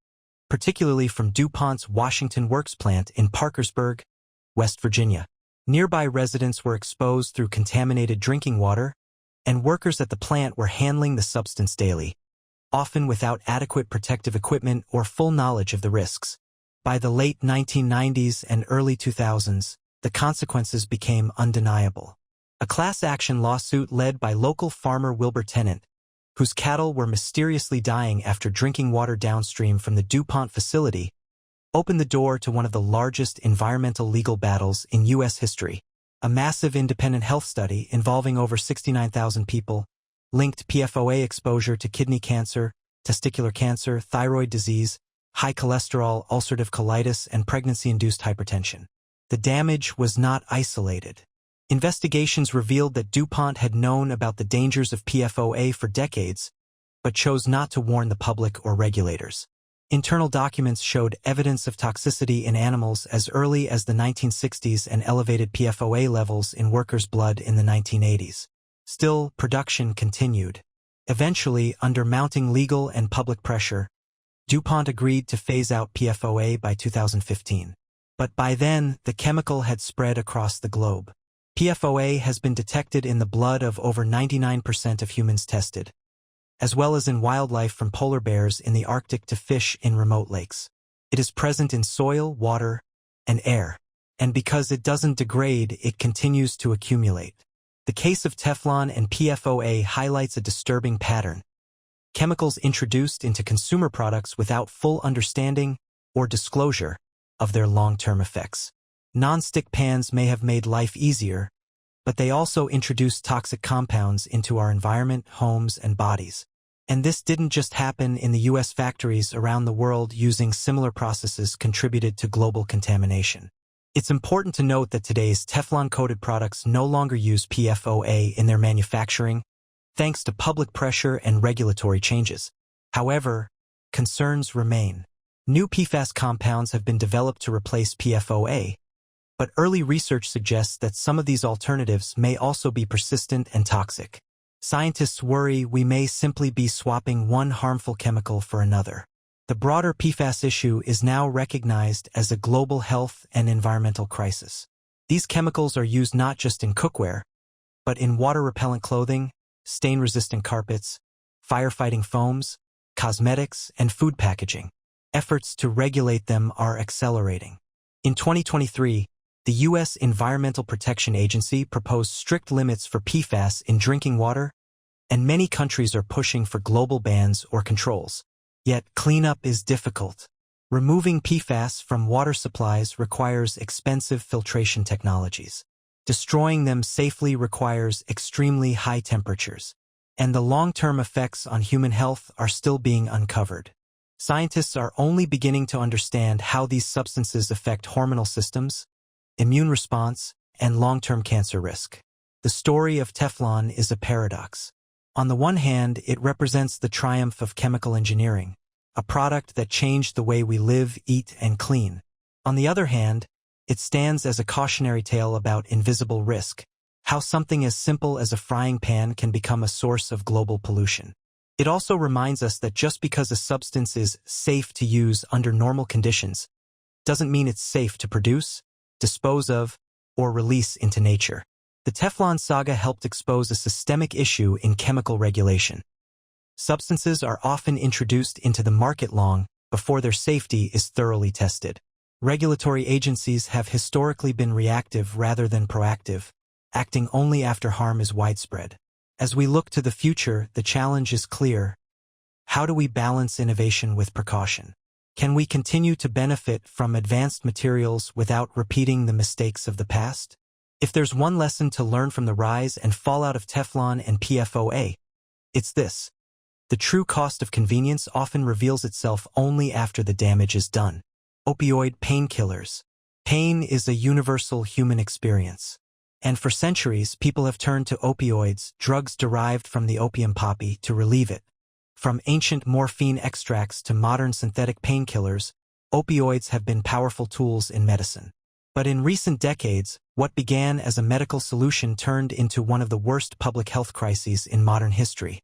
[SPEAKER 1] particularly from DuPont's Washington Works plant in Parkersburg, West Virginia. Nearby residents were exposed through contaminated drinking water, and workers at the plant were handling the substance daily, often without adequate protective equipment or full knowledge of the risks. By the late 1990s and early 2000s, the consequences became undeniable. A class action lawsuit led by local farmer Wilbur Tennant, whose cattle were mysteriously dying after drinking water downstream from the DuPont facility, opened the door to one of the largest environmental legal battles in U.S. history. A massive independent health study involving over 69,000 people linked PFOA exposure to kidney cancer, testicular cancer, thyroid disease, high cholesterol, ulcerative colitis, and pregnancy-induced hypertension. The damage was not isolated. Investigations revealed that DuPont had known about the dangers of PFOA for decades, but chose not to warn the public or regulators. Internal documents showed evidence of toxicity in animals as early as the 1960s and elevated PFOA levels in workers' blood in the 1980s. Still, production continued. Eventually, under mounting legal and public pressure, DuPont agreed to phase out PFOA by 2015. But by then, the chemical had spread across the globe. PFOA has been detected in the blood of over 99% of humans tested, as well as in wildlife from polar bears in the Arctic to fish in remote lakes. It is present in soil, water, and air, and because it doesn't degrade, it continues to accumulate. The case of Teflon and PFOA highlights a disturbing pattern. Chemicals introduced into consumer products without full understanding or disclosure of their long-term effects. Non-stick pans may have made life easier, but they also introduced toxic compounds into our environment, homes, and bodies. And this didn't just happen in the U.S. Factories around the world using similar processes contributed to global contamination. It's important to note that today's Teflon-coated products no longer use PFOA in their manufacturing, thanks to public pressure and regulatory changes. However, concerns remain. New PFAS compounds have been developed to replace PFOA, but early research suggests that some of these alternatives may also be persistent and toxic. Scientists worry we may simply be swapping one harmful chemical for another. The broader PFAS issue is now recognized as a global health and environmental crisis. These chemicals are used not just in cookware, but in water-repellent clothing, stain-resistant carpets, firefighting foams, cosmetics, and food packaging. Efforts to regulate them are accelerating. In 2023, the U.S. Environmental Protection Agency proposed strict limits for PFAS in drinking water, and many countries are pushing for global bans or controls. Yet, cleanup is difficult. Removing PFAS from water supplies requires expensive filtration technologies. Destroying them safely requires extremely high temperatures. And the long-term effects on human health are still being uncovered. Scientists are only beginning to understand how these substances affect hormonal systems, immune response, and long-term cancer risk. The story of Teflon is a paradox. On the one hand, it represents the triumph of chemical engineering, a product that changed the way we live, eat, and clean. On the other hand, it stands as a cautionary tale about invisible risk, how something as simple as a frying pan can become a source of global pollution. It also reminds us that just because a substance is safe to use under normal conditions, doesn't mean it's safe to produce, dispose of, or release into nature. The Teflon saga helped expose a systemic issue in chemical regulation. Substances are often introduced into the market long before their safety is thoroughly tested. Regulatory agencies have historically been reactive rather than proactive, acting only after harm is widespread. As we look to the future, the challenge is clear. How do we balance innovation with precaution? Can we continue to benefit from advanced materials without repeating the mistakes of the past? If there's one lesson to learn from the rise and fallout of Teflon and PFOA, it's this. The true cost of convenience often reveals itself only after the damage is done. Opioid painkillers. Pain is a universal human experience. And for centuries, people have turned to opioids, drugs derived from the opium poppy, to relieve it. From ancient morphine extracts to modern synthetic painkillers, opioids have been powerful tools in medicine. But in recent decades, what began as a medical solution turned into one of the worst public health crises in modern history: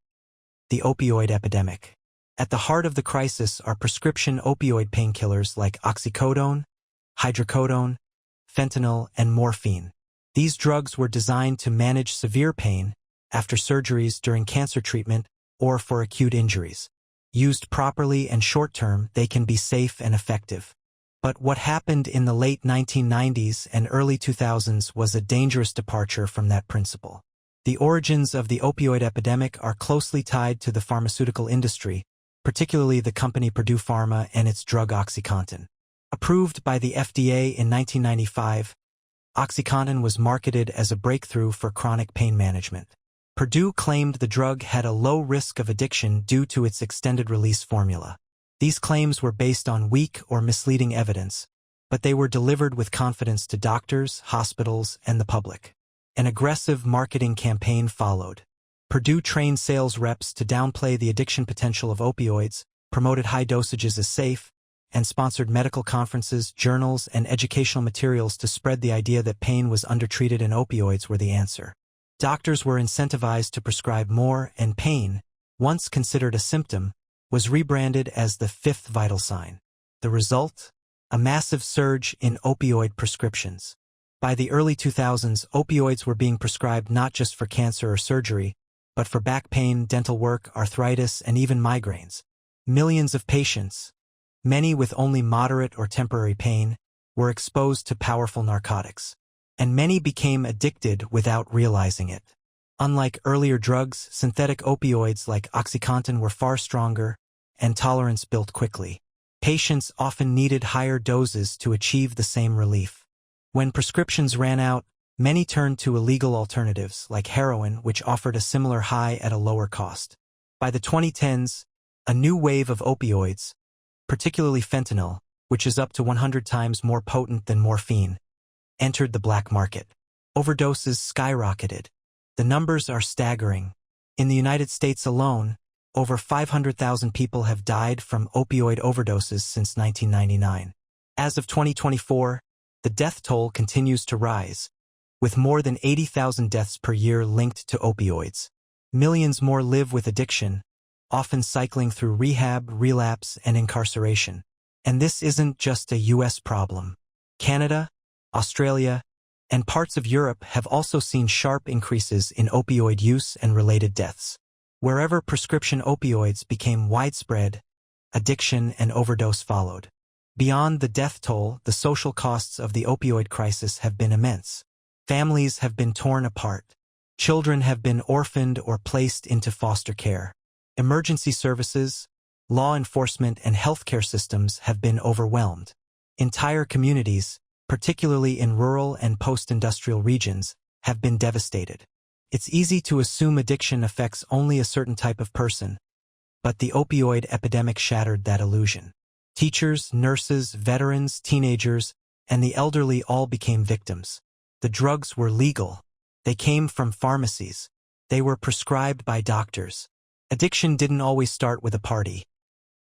[SPEAKER 1] the opioid epidemic. At the heart of the crisis are prescription opioid painkillers like oxycodone, hydrocodone, fentanyl, and morphine. These drugs were designed to manage severe pain after surgeries, during cancer treatment, or for acute injuries. Used properly and short-term, they can be safe and effective. But what happened in the late 1990s and early 2000s was a dangerous departure from that principle. The origins of the opioid epidemic are closely tied to the pharmaceutical industry, particularly the company Purdue Pharma and its drug OxyContin. Approved by the FDA in 1995, OxyContin was marketed as a breakthrough for chronic pain management. Purdue claimed the drug had a low risk of addiction due to its extended-release formula. These claims were based on weak or misleading evidence, but they were delivered with confidence to doctors, hospitals, and the public. An aggressive marketing campaign followed. Purdue trained sales reps to downplay the addiction potential of opioids, promoted high dosages as safe, and sponsored medical conferences, journals, and educational materials to spread the idea that pain was undertreated and opioids were the answer. Doctors were incentivized to prescribe more, and pain, once considered a symptom, was rebranded as the fifth vital sign. The result? A massive surge in opioid prescriptions. By the early 2000s, opioids were being prescribed not just for cancer or surgery, but for back pain, dental work, arthritis, and even migraines. Millions of patients, many with only moderate or temporary pain, were exposed to powerful narcotics. And many became addicted without realizing it. Unlike earlier drugs, synthetic opioids like OxyContin were far stronger, and tolerance built quickly. Patients often needed higher doses to achieve the same relief. When prescriptions ran out, many turned to illegal alternatives like heroin, which offered a similar high at a lower cost. By the 2010s, a new wave of opioids, particularly fentanyl, which is up to 100 times more potent than morphine, entered the black market. Overdoses skyrocketed. The numbers are staggering. In the United States alone, over 500,000 people have died from opioid overdoses since 1999. As of 2024, the death toll continues to rise, with more than 80,000 deaths per year linked to opioids. Millions more live with addiction, often cycling through rehab, relapse, and incarceration. And this isn't just a US problem. Canada, Australia, and parts of Europe have also seen sharp increases in opioid use and related deaths. Wherever prescription opioids became widespread, addiction and overdose followed. Beyond the death toll, the social costs of the opioid crisis have been immense. Families have been torn apart. Children have been orphaned or placed into foster care. Emergency services, law enforcement, and healthcare systems have been overwhelmed. Entire communities, particularly in rural and post-industrial regions, have been devastated. It's easy to assume addiction affects only a certain type of person, but the opioid epidemic shattered that illusion. Teachers, nurses, veterans, teenagers, and the elderly all became victims. The drugs were legal. They came from pharmacies. They were prescribed by doctors. Addiction didn't always start with a party.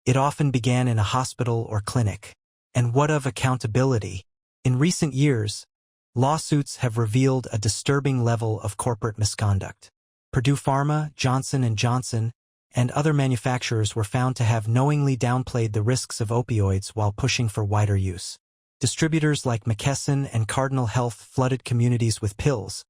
[SPEAKER 1] It often began in a hospital or clinic. And what of accountability? In recent years, lawsuits have revealed a disturbing level of corporate misconduct. Purdue Pharma, Johnson & Johnson, and other manufacturers were found to have knowingly downplayed the risks of opioids while pushing for wider use. Distributors like McKesson and Cardinal Health flooded communities with pills,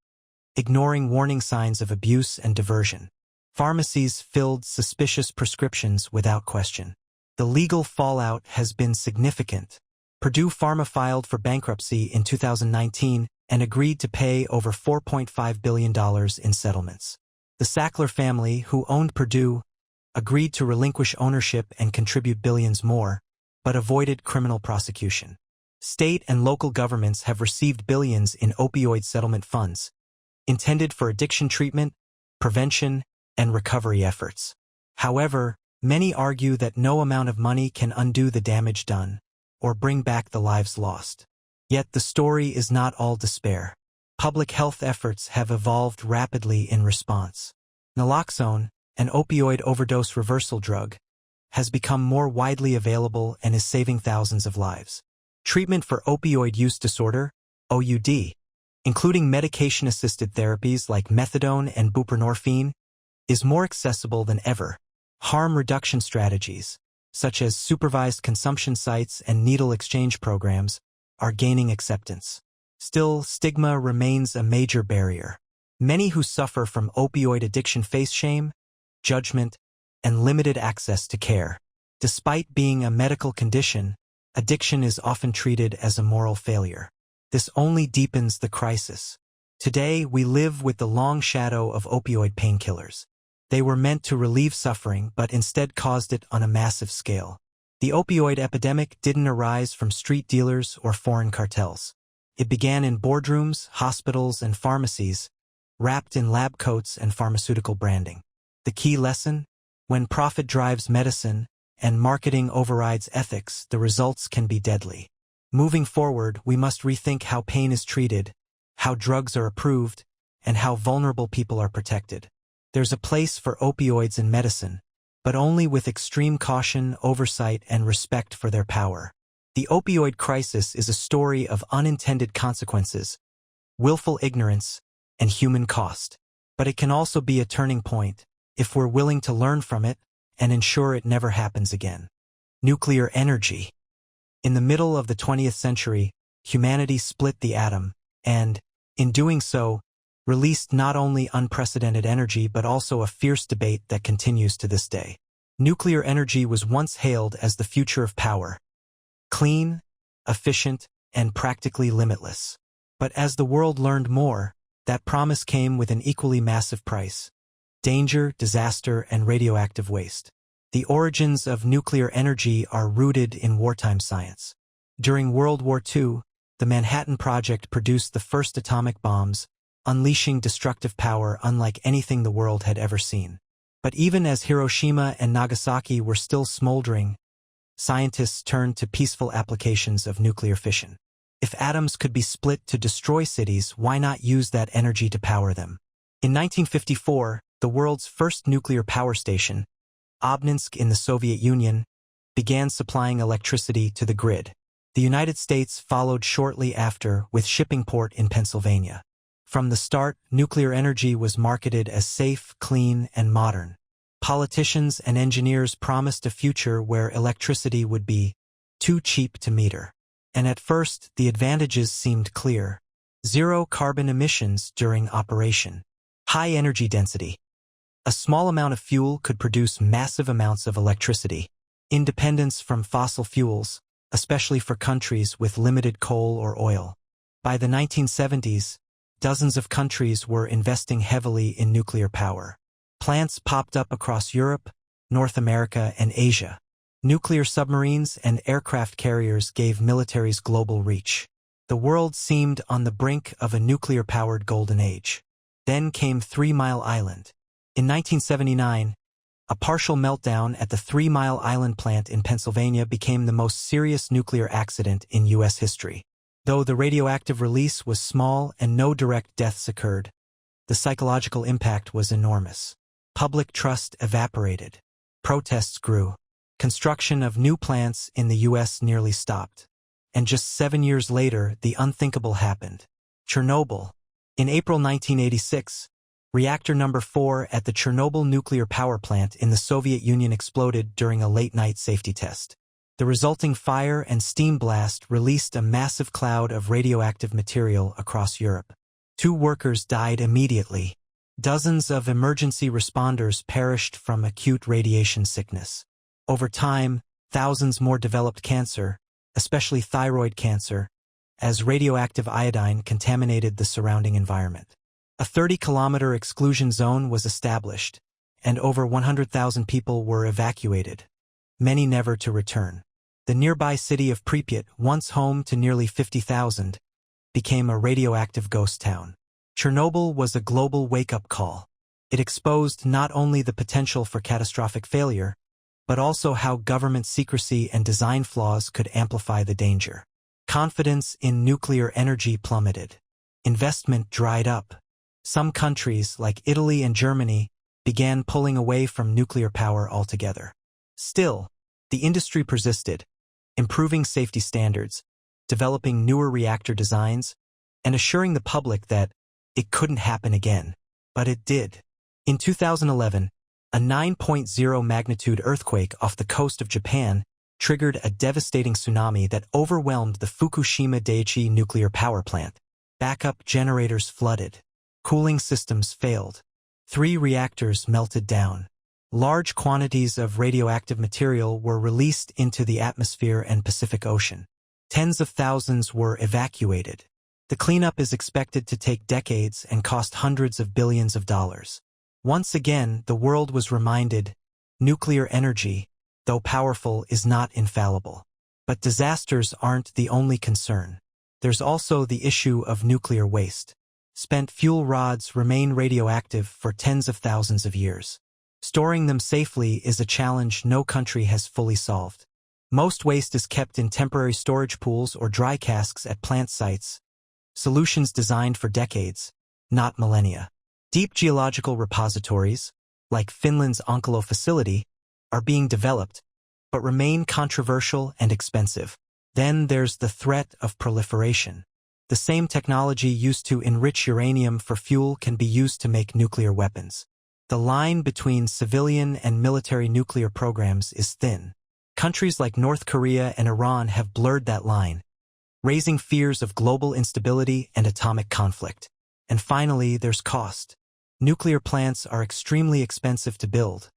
[SPEAKER 1] ignoring warning signs of abuse and diversion. Pharmacies filled suspicious prescriptions without question. The legal fallout has been significant. Purdue Pharma filed for bankruptcy in 2019 and agreed to pay over $4.5 billion in settlements. The Sackler family, who owned Purdue, agreed to relinquish ownership and contribute billions more, but avoided criminal prosecution. State and local governments have received billions in opioid settlement funds, intended for addiction treatment, prevention, and recovery efforts. However, many argue that no amount of money can undo the damage done or bring back the lives lost. Yet the story is not all despair. Public health efforts have evolved rapidly in response. Naloxone, an opioid overdose reversal drug, has become more widely available and is saving thousands of lives. Treatment for opioid use disorder, OUD, including medication-assisted therapies like methadone and buprenorphine, is more accessible than ever. Harm reduction strategies, such as supervised consumption sites and needle exchange programs, are gaining acceptance. Still, stigma remains a major barrier. Many who suffer from opioid addiction face shame, judgment, and limited access to care. Despite being a medical condition, addiction is often treated as a moral failure. This only deepens the crisis. Today, we live with the long shadow of opioid painkillers. They were meant to relieve suffering, but instead caused it on a massive scale. The opioid epidemic didn't arise from street dealers or foreign cartels. It began in boardrooms, hospitals, and pharmacies, wrapped in lab coats and pharmaceutical branding. The key lesson? When profit drives medicine and marketing overrides ethics, the results can be deadly. Moving forward, we must rethink how pain is treated, how drugs are approved, and how vulnerable people are protected. There's a place for opioids in medicine, but only with extreme caution, oversight, and respect for their power. The opioid crisis is a story of unintended consequences, willful ignorance, and human cost. But it can also be a turning point, if we're willing to learn from it and ensure it never happens again. Nuclear energy. In the middle of the 20th century, humanity split the atom, and, in doing so, released not only unprecedented energy but also a fierce debate that continues to this day. Nuclear energy was once hailed as the future of power. Clean, efficient, and practically limitless. But as the world learned more, that promise came with an equally massive price: danger, disaster, and radioactive waste. The origins of nuclear energy are rooted in wartime science. During World War II, the Manhattan Project produced the first atomic bombs, unleashing destructive power unlike anything the world had ever seen. But even as Hiroshima and Nagasaki were still smoldering, scientists turned to peaceful applications of nuclear fission. If atoms could be split to destroy cities, why not use that energy to power them? In 1954, the world's first nuclear power station, Obninsk in the Soviet Union, began supplying electricity to the grid. The United States followed shortly after with Shippingport in Pennsylvania. From the start, nuclear energy was marketed as safe, clean, and modern. Politicians and engineers promised a future where electricity would be too cheap to meter. And at first, the advantages seemed clear. Zero carbon emissions during operation. High energy density. A small amount of fuel could produce massive amounts of electricity. Independence from fossil fuels, especially for countries with limited coal or oil. By the 1970s, dozens of countries were investing heavily in nuclear power. Plants popped up across Europe, North America, and Asia. Nuclear submarines and aircraft carriers gave militaries global reach. The world seemed on the brink of a nuclear-powered golden age. Then came 3 Mile Island. In 1979, a partial meltdown at the 3 Mile Island plant in Pennsylvania became the most serious nuclear accident in U.S. history. Though the radioactive release was small and no direct deaths occurred, the psychological impact was enormous. Public trust evaporated. Protests grew. Construction of new plants in the U.S. nearly stopped. And just 7 years later, the unthinkable happened. Chernobyl. In April 1986, reactor number 4 at the Chernobyl nuclear power plant in the Soviet Union exploded during a late-night safety test. The resulting fire and steam blast released a massive cloud of radioactive material across Europe. 2 workers died immediately. Dozens of emergency responders perished from acute radiation sickness. Over time, thousands more developed cancer, especially thyroid cancer, as radioactive iodine contaminated the surrounding environment. A 30-kilometer exclusion zone was established, and over 100,000 people were evacuated, many never to return. The nearby city of Pripyat, once home to nearly 50,000, became a radioactive ghost town. Chernobyl was a global wake-up call. It exposed not only the potential for catastrophic failure, but also how government secrecy and design flaws could amplify the danger. Confidence in nuclear energy plummeted. Investment dried up. Some countries, like Italy and Germany, began pulling away from nuclear power altogether. Still, the industry persisted, improving safety standards, developing newer reactor designs, and assuring the public that it couldn't happen again. But it did. In 2011, a 9.0 magnitude earthquake off the coast of Japan triggered a devastating tsunami that overwhelmed the Fukushima Daiichi nuclear power plant. Backup generators flooded. Cooling systems failed. 3 reactors melted down. Large quantities of radioactive material were released into the atmosphere and Pacific Ocean. Tens of thousands were evacuated. The cleanup is expected to take decades and cost hundreds of billions of dollars. Once again, the world was reminded, nuclear energy, though powerful, is not infallible. But disasters aren't the only concern. There's also the issue of nuclear waste. Spent fuel rods remain radioactive for tens of thousands of years. Storing them safely is a challenge no country has fully solved. Most waste is kept in temporary storage pools or dry casks at plant sites, solutions designed for decades, not millennia. Deep geological repositories, like Finland's Onkalo facility, are being developed, but remain controversial and expensive. Then there's the threat of proliferation. The same technology used to enrich uranium for fuel can be used to make nuclear weapons. The line between civilian and military nuclear programs is thin. Countries like North Korea and Iran have blurred that line, raising fears of global instability and atomic conflict. And finally, there's cost. Nuclear plants are extremely expensive to build,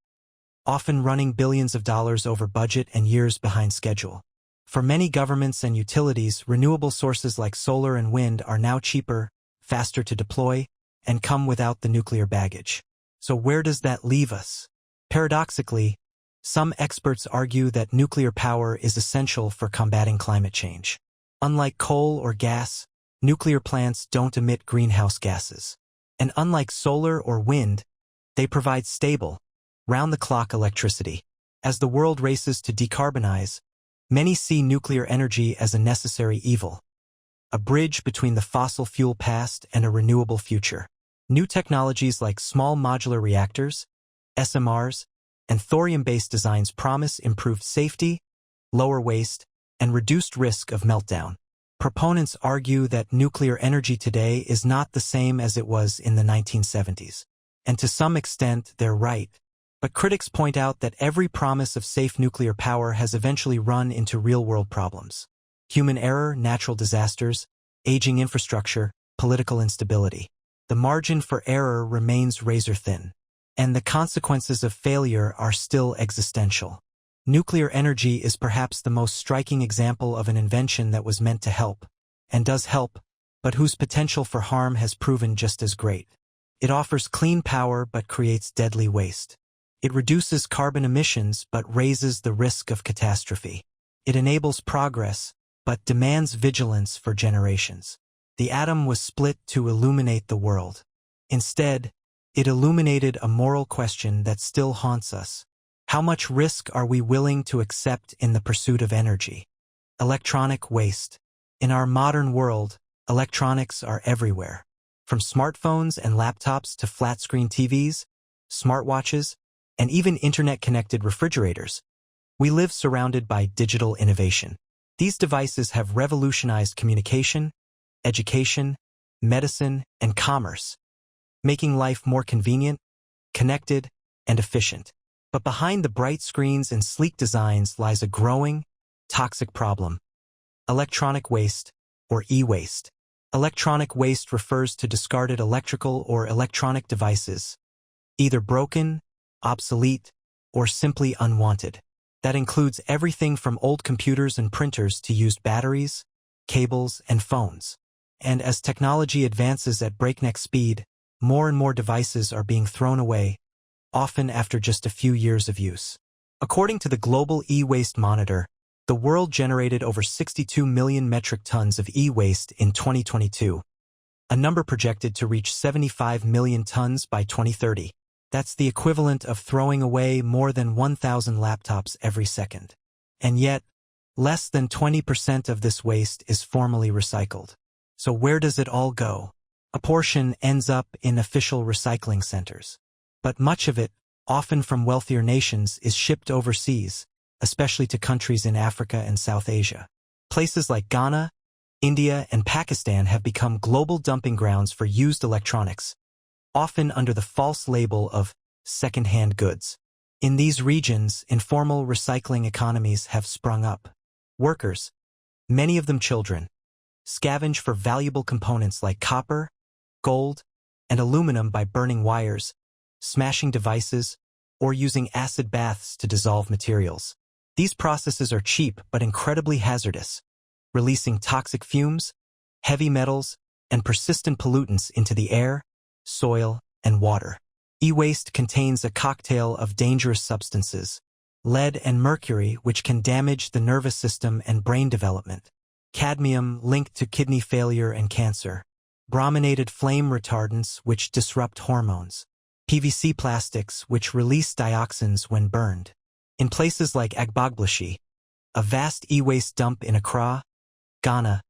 [SPEAKER 1] often running billions of dollars over budget and years behind schedule. For many governments and utilities, renewable sources like solar and wind are now cheaper, faster to deploy, and come without the nuclear baggage. So where does that leave us? Paradoxically, some experts argue that nuclear power is essential for combating climate change. Unlike coal or gas, nuclear plants don't emit greenhouse gases. And unlike solar or wind, they provide stable, round-the-clock electricity. As the world races to decarbonize, many see nuclear energy as a necessary evil, a bridge between the fossil fuel past and a renewable future. New technologies like small modular reactors, SMRs, and thorium-based designs promise improved safety, lower waste, and reduced risk of meltdown. Proponents argue that nuclear energy today is not the same as it was in the 1970s. And to some extent, they're right. But critics point out that every promise of safe nuclear power has eventually run into real-world problems. Human error, natural disasters, aging infrastructure, political instability. The margin for error remains razor-thin. And the consequences of failure are still existential. Nuclear energy is perhaps the most striking example of an invention that was meant to help, and does help, but whose potential for harm has proven just as great. It offers clean power but creates deadly waste. It reduces carbon emissions but raises the risk of catastrophe. It enables progress, but demands vigilance for generations. The atom was split to illuminate the world. Instead, it illuminated a moral question that still haunts us. How much risk are we willing to accept in the pursuit of energy? Electronic waste. In our modern world, electronics are everywhere. From smartphones and laptops to flat-screen TVs, smartwatches, and even internet-connected refrigerators, we live surrounded by digital innovation. These devices have revolutionized communication, education, medicine, and commerce, making life more convenient, connected, and efficient. But behind the bright screens and sleek designs lies a growing, toxic problem: electronic waste, or e-waste. Electronic waste refers to discarded electrical or electronic devices, either broken, obsolete, or simply unwanted. That includes everything from old computers and printers to used batteries, cables, and phones. And as technology advances at breakneck speed, more and more devices are being thrown away, often after just a few years of use. According to the Global E-Waste Monitor, the world generated over 62 million metric tons of e-waste in 2022, a number projected to reach 75 million tons by 2030. That's the equivalent of throwing away more than 1,000 laptops every second. And yet, less than 20% of this waste is formally recycled. So where does it all go? A portion ends up in official recycling centers. But much of it, often from wealthier nations, is shipped overseas, especially to countries in Africa and South Asia. Places like Ghana, India, and Pakistan have become global dumping grounds for used electronics, often under the false label of second-hand goods. In these regions, informal recycling economies have sprung up. Workers, many of them children, scavenge for valuable components like copper, gold, and aluminum by burning wires, smashing devices, or using acid baths to dissolve materials. These processes are cheap but incredibly hazardous, releasing toxic fumes, heavy metals, and persistent pollutants into the air, soil, and water. E-waste contains a cocktail of dangerous substances, lead and mercury, which can damage the nervous system and brain development, cadmium linked to kidney failure and cancer, brominated flame retardants which disrupt hormones, PVC plastics which release dioxins when burned. In places like Agbogbloshie, a vast e-waste dump in Accra, Ghana,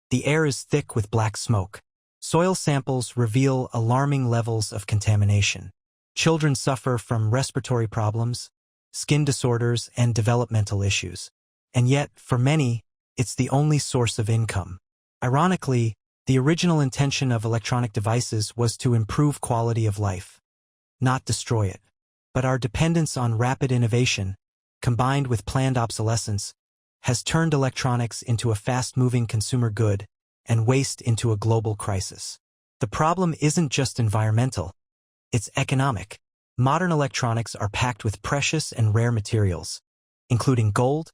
[SPEAKER 1] the air is thick with black smoke. Soil samples reveal alarming levels of contamination. Children suffer from respiratory problems, skin disorders, and developmental issues. And yet, for many, it's the only source of income. Ironically, the original intention of electronic devices was to improve quality of life, not destroy it. But our dependence on rapid innovation, combined with planned obsolescence, has turned electronics into a fast-moving consumer good and waste into a global crisis. The problem isn't just environmental, it's economic. Modern electronics are packed with precious and rare materials, including gold,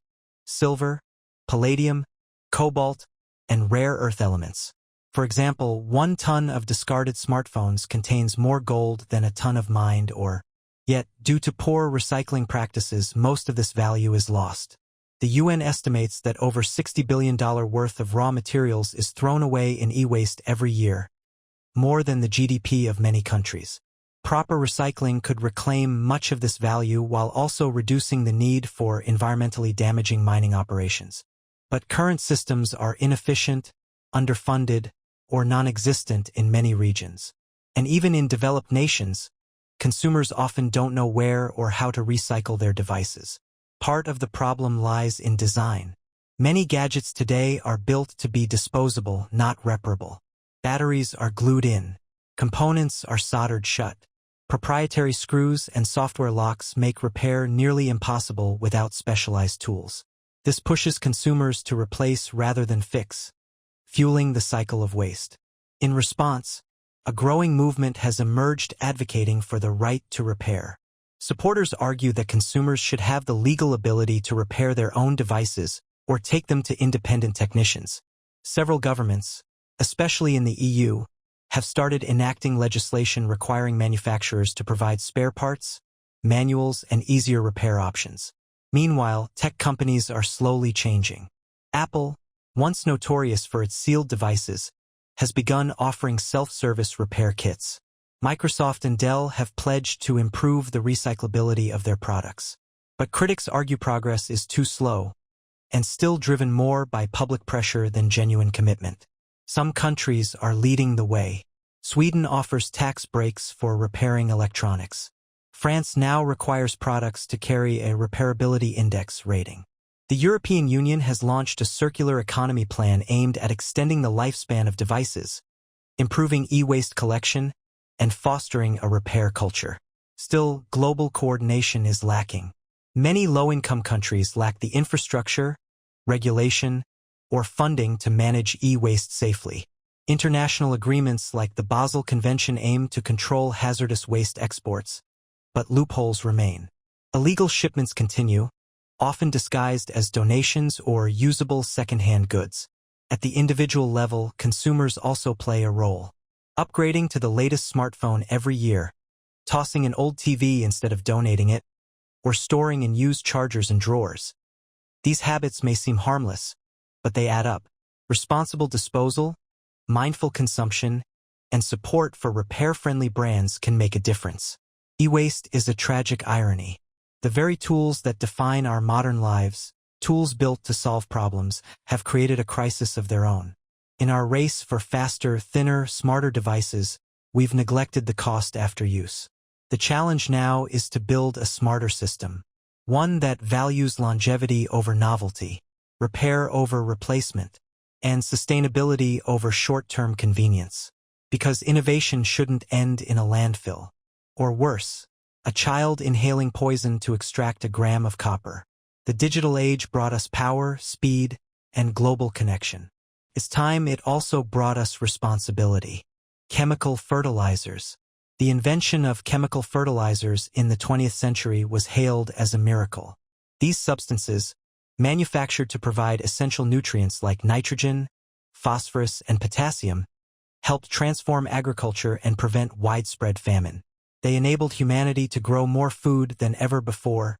[SPEAKER 1] silver, palladium, cobalt, and rare earth elements. For example, 1 ton of discarded smartphones contains more gold than a ton of mined ore. Yet, due to poor recycling practices, most of this value is lost. The UN estimates that over $60 billion worth of raw materials is thrown away in e-waste every year, more than the GDP of many countries. Proper recycling could reclaim much of this value while also reducing the need for environmentally damaging mining operations. But current systems are inefficient, underfunded, or non-existent in many regions. And even in developed nations, consumers often don't know where or how to recycle their devices. Part of the problem lies in design. Many gadgets today are built to be disposable, not reparable. Batteries are glued in. Components are soldered shut. Proprietary screws and software locks make repair nearly impossible without specialized tools. This pushes consumers to replace rather than fix, fueling the cycle of waste. In response, a growing movement has emerged advocating for the right to repair. Supporters argue that consumers should have the legal ability to repair their own devices or take them to independent technicians. Several governments, especially in the EU, have started enacting legislation requiring manufacturers to provide spare parts, manuals, and easier repair options. Meanwhile, tech companies are slowly changing. Apple, once notorious for its sealed devices, has begun offering self-service repair kits. Microsoft and Dell have pledged to improve the recyclability of their products. But critics argue progress is too slow and still driven more by public pressure than genuine commitment. Some countries are leading the way. Sweden offers tax breaks for repairing electronics. France now requires products to carry a repairability index rating. The European Union has launched a circular economy plan aimed at extending the lifespan of devices, improving e-waste collection, and fostering a repair culture. Still, global coordination is lacking. Many low-income countries lack the infrastructure, regulation, or funding to manage e-waste safely. International agreements like the Basel Convention aim to control hazardous waste exports, but loopholes remain. Illegal shipments continue, often disguised as donations or usable second-hand goods. At the individual level, consumers also play a role. Upgrading to the latest smartphone every year, tossing an old TV instead of donating it, or storing and used chargers in drawers. These habits may seem harmless, but they add up. Responsible disposal, mindful consumption, and support for repair-friendly brands can make a difference. E-waste is a tragic irony. The very tools that define our modern lives, tools built to solve problems, have created a crisis of their own. In our race for faster, thinner, smarter devices, we've neglected the cost after use. The challenge now is to build a smarter system, one that values longevity over novelty, repair over replacement, and sustainability over short-term convenience. Because innovation shouldn't end in a landfill. Or worse, a child inhaling poison to extract a gram of copper. The digital age brought us power, speed, and global connection. It's time it also brought us responsibility. Chemical fertilizers. The invention of chemical fertilizers in the 20th century was hailed as a miracle. These substances, manufactured to provide essential nutrients like nitrogen, phosphorus, and potassium, helped transform agriculture and prevent widespread famine. They enabled humanity to grow more food than ever before,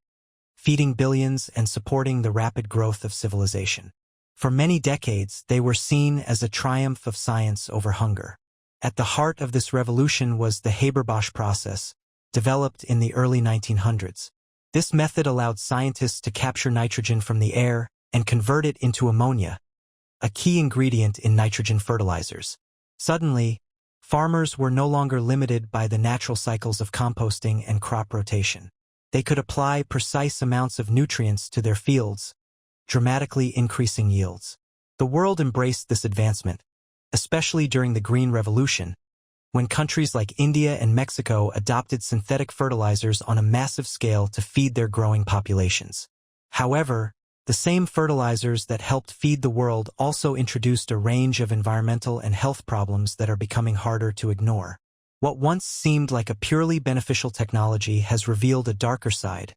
[SPEAKER 1] feeding billions and supporting the rapid growth of civilization. For many decades, they were seen as a triumph of science over hunger. At the heart of this revolution was the Haber-Bosch process, developed in the early 1900s. This method allowed scientists to capture nitrogen from the air and convert it into ammonia, a key ingredient in nitrogen fertilizers. Suddenly, farmers were no longer limited by the natural cycles of composting and crop rotation. They could apply precise amounts of nutrients to their fields, dramatically increasing yields. The world embraced this advancement, especially during the Green Revolution, when countries like India and Mexico adopted synthetic fertilizers on a massive scale to feed their growing populations. However, the same fertilizers that helped feed the world also introduced a range of environmental and health problems that are becoming harder to ignore. What once seemed like a purely beneficial technology has revealed a darker side,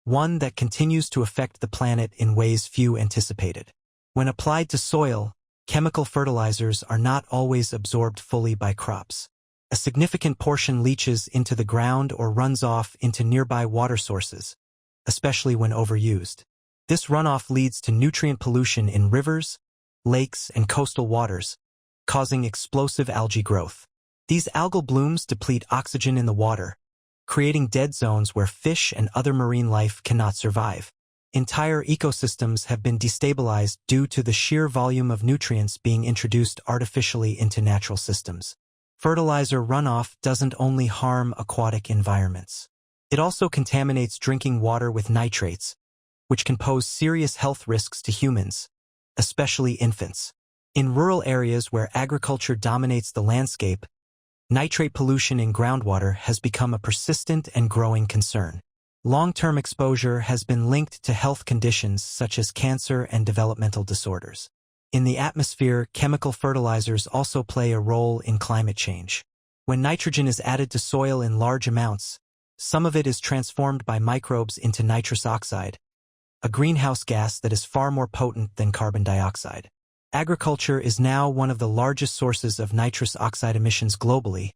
[SPEAKER 1] one that continues to affect the planet in ways few anticipated. When applied to soil, chemical fertilizers are not always absorbed fully by crops. A significant portion leaches into the ground or runs off into nearby water sources, especially when overused. This runoff leads to nutrient pollution in rivers, lakes, and coastal waters, causing explosive algae growth. These algal blooms deplete oxygen in the water, creating dead zones where fish and other marine life cannot survive. Entire ecosystems have been destabilized due to the sheer volume of nutrients being introduced artificially into natural systems. Fertilizer runoff doesn't only harm aquatic environments. It also contaminates drinking water with nitrates, which can pose serious health risks to humans, especially infants. In rural areas where agriculture dominates the landscape, nitrate pollution in groundwater has become a persistent and growing concern. Long-term exposure has been linked to health conditions such as cancer and developmental disorders. In the atmosphere, chemical fertilizers also play a role in climate change. When nitrogen is added to soil in large amounts, some of it is transformed by microbes into nitrous oxide, a greenhouse gas that is far more potent than carbon dioxide. Agriculture is now one of the largest sources of nitrous oxide emissions globally,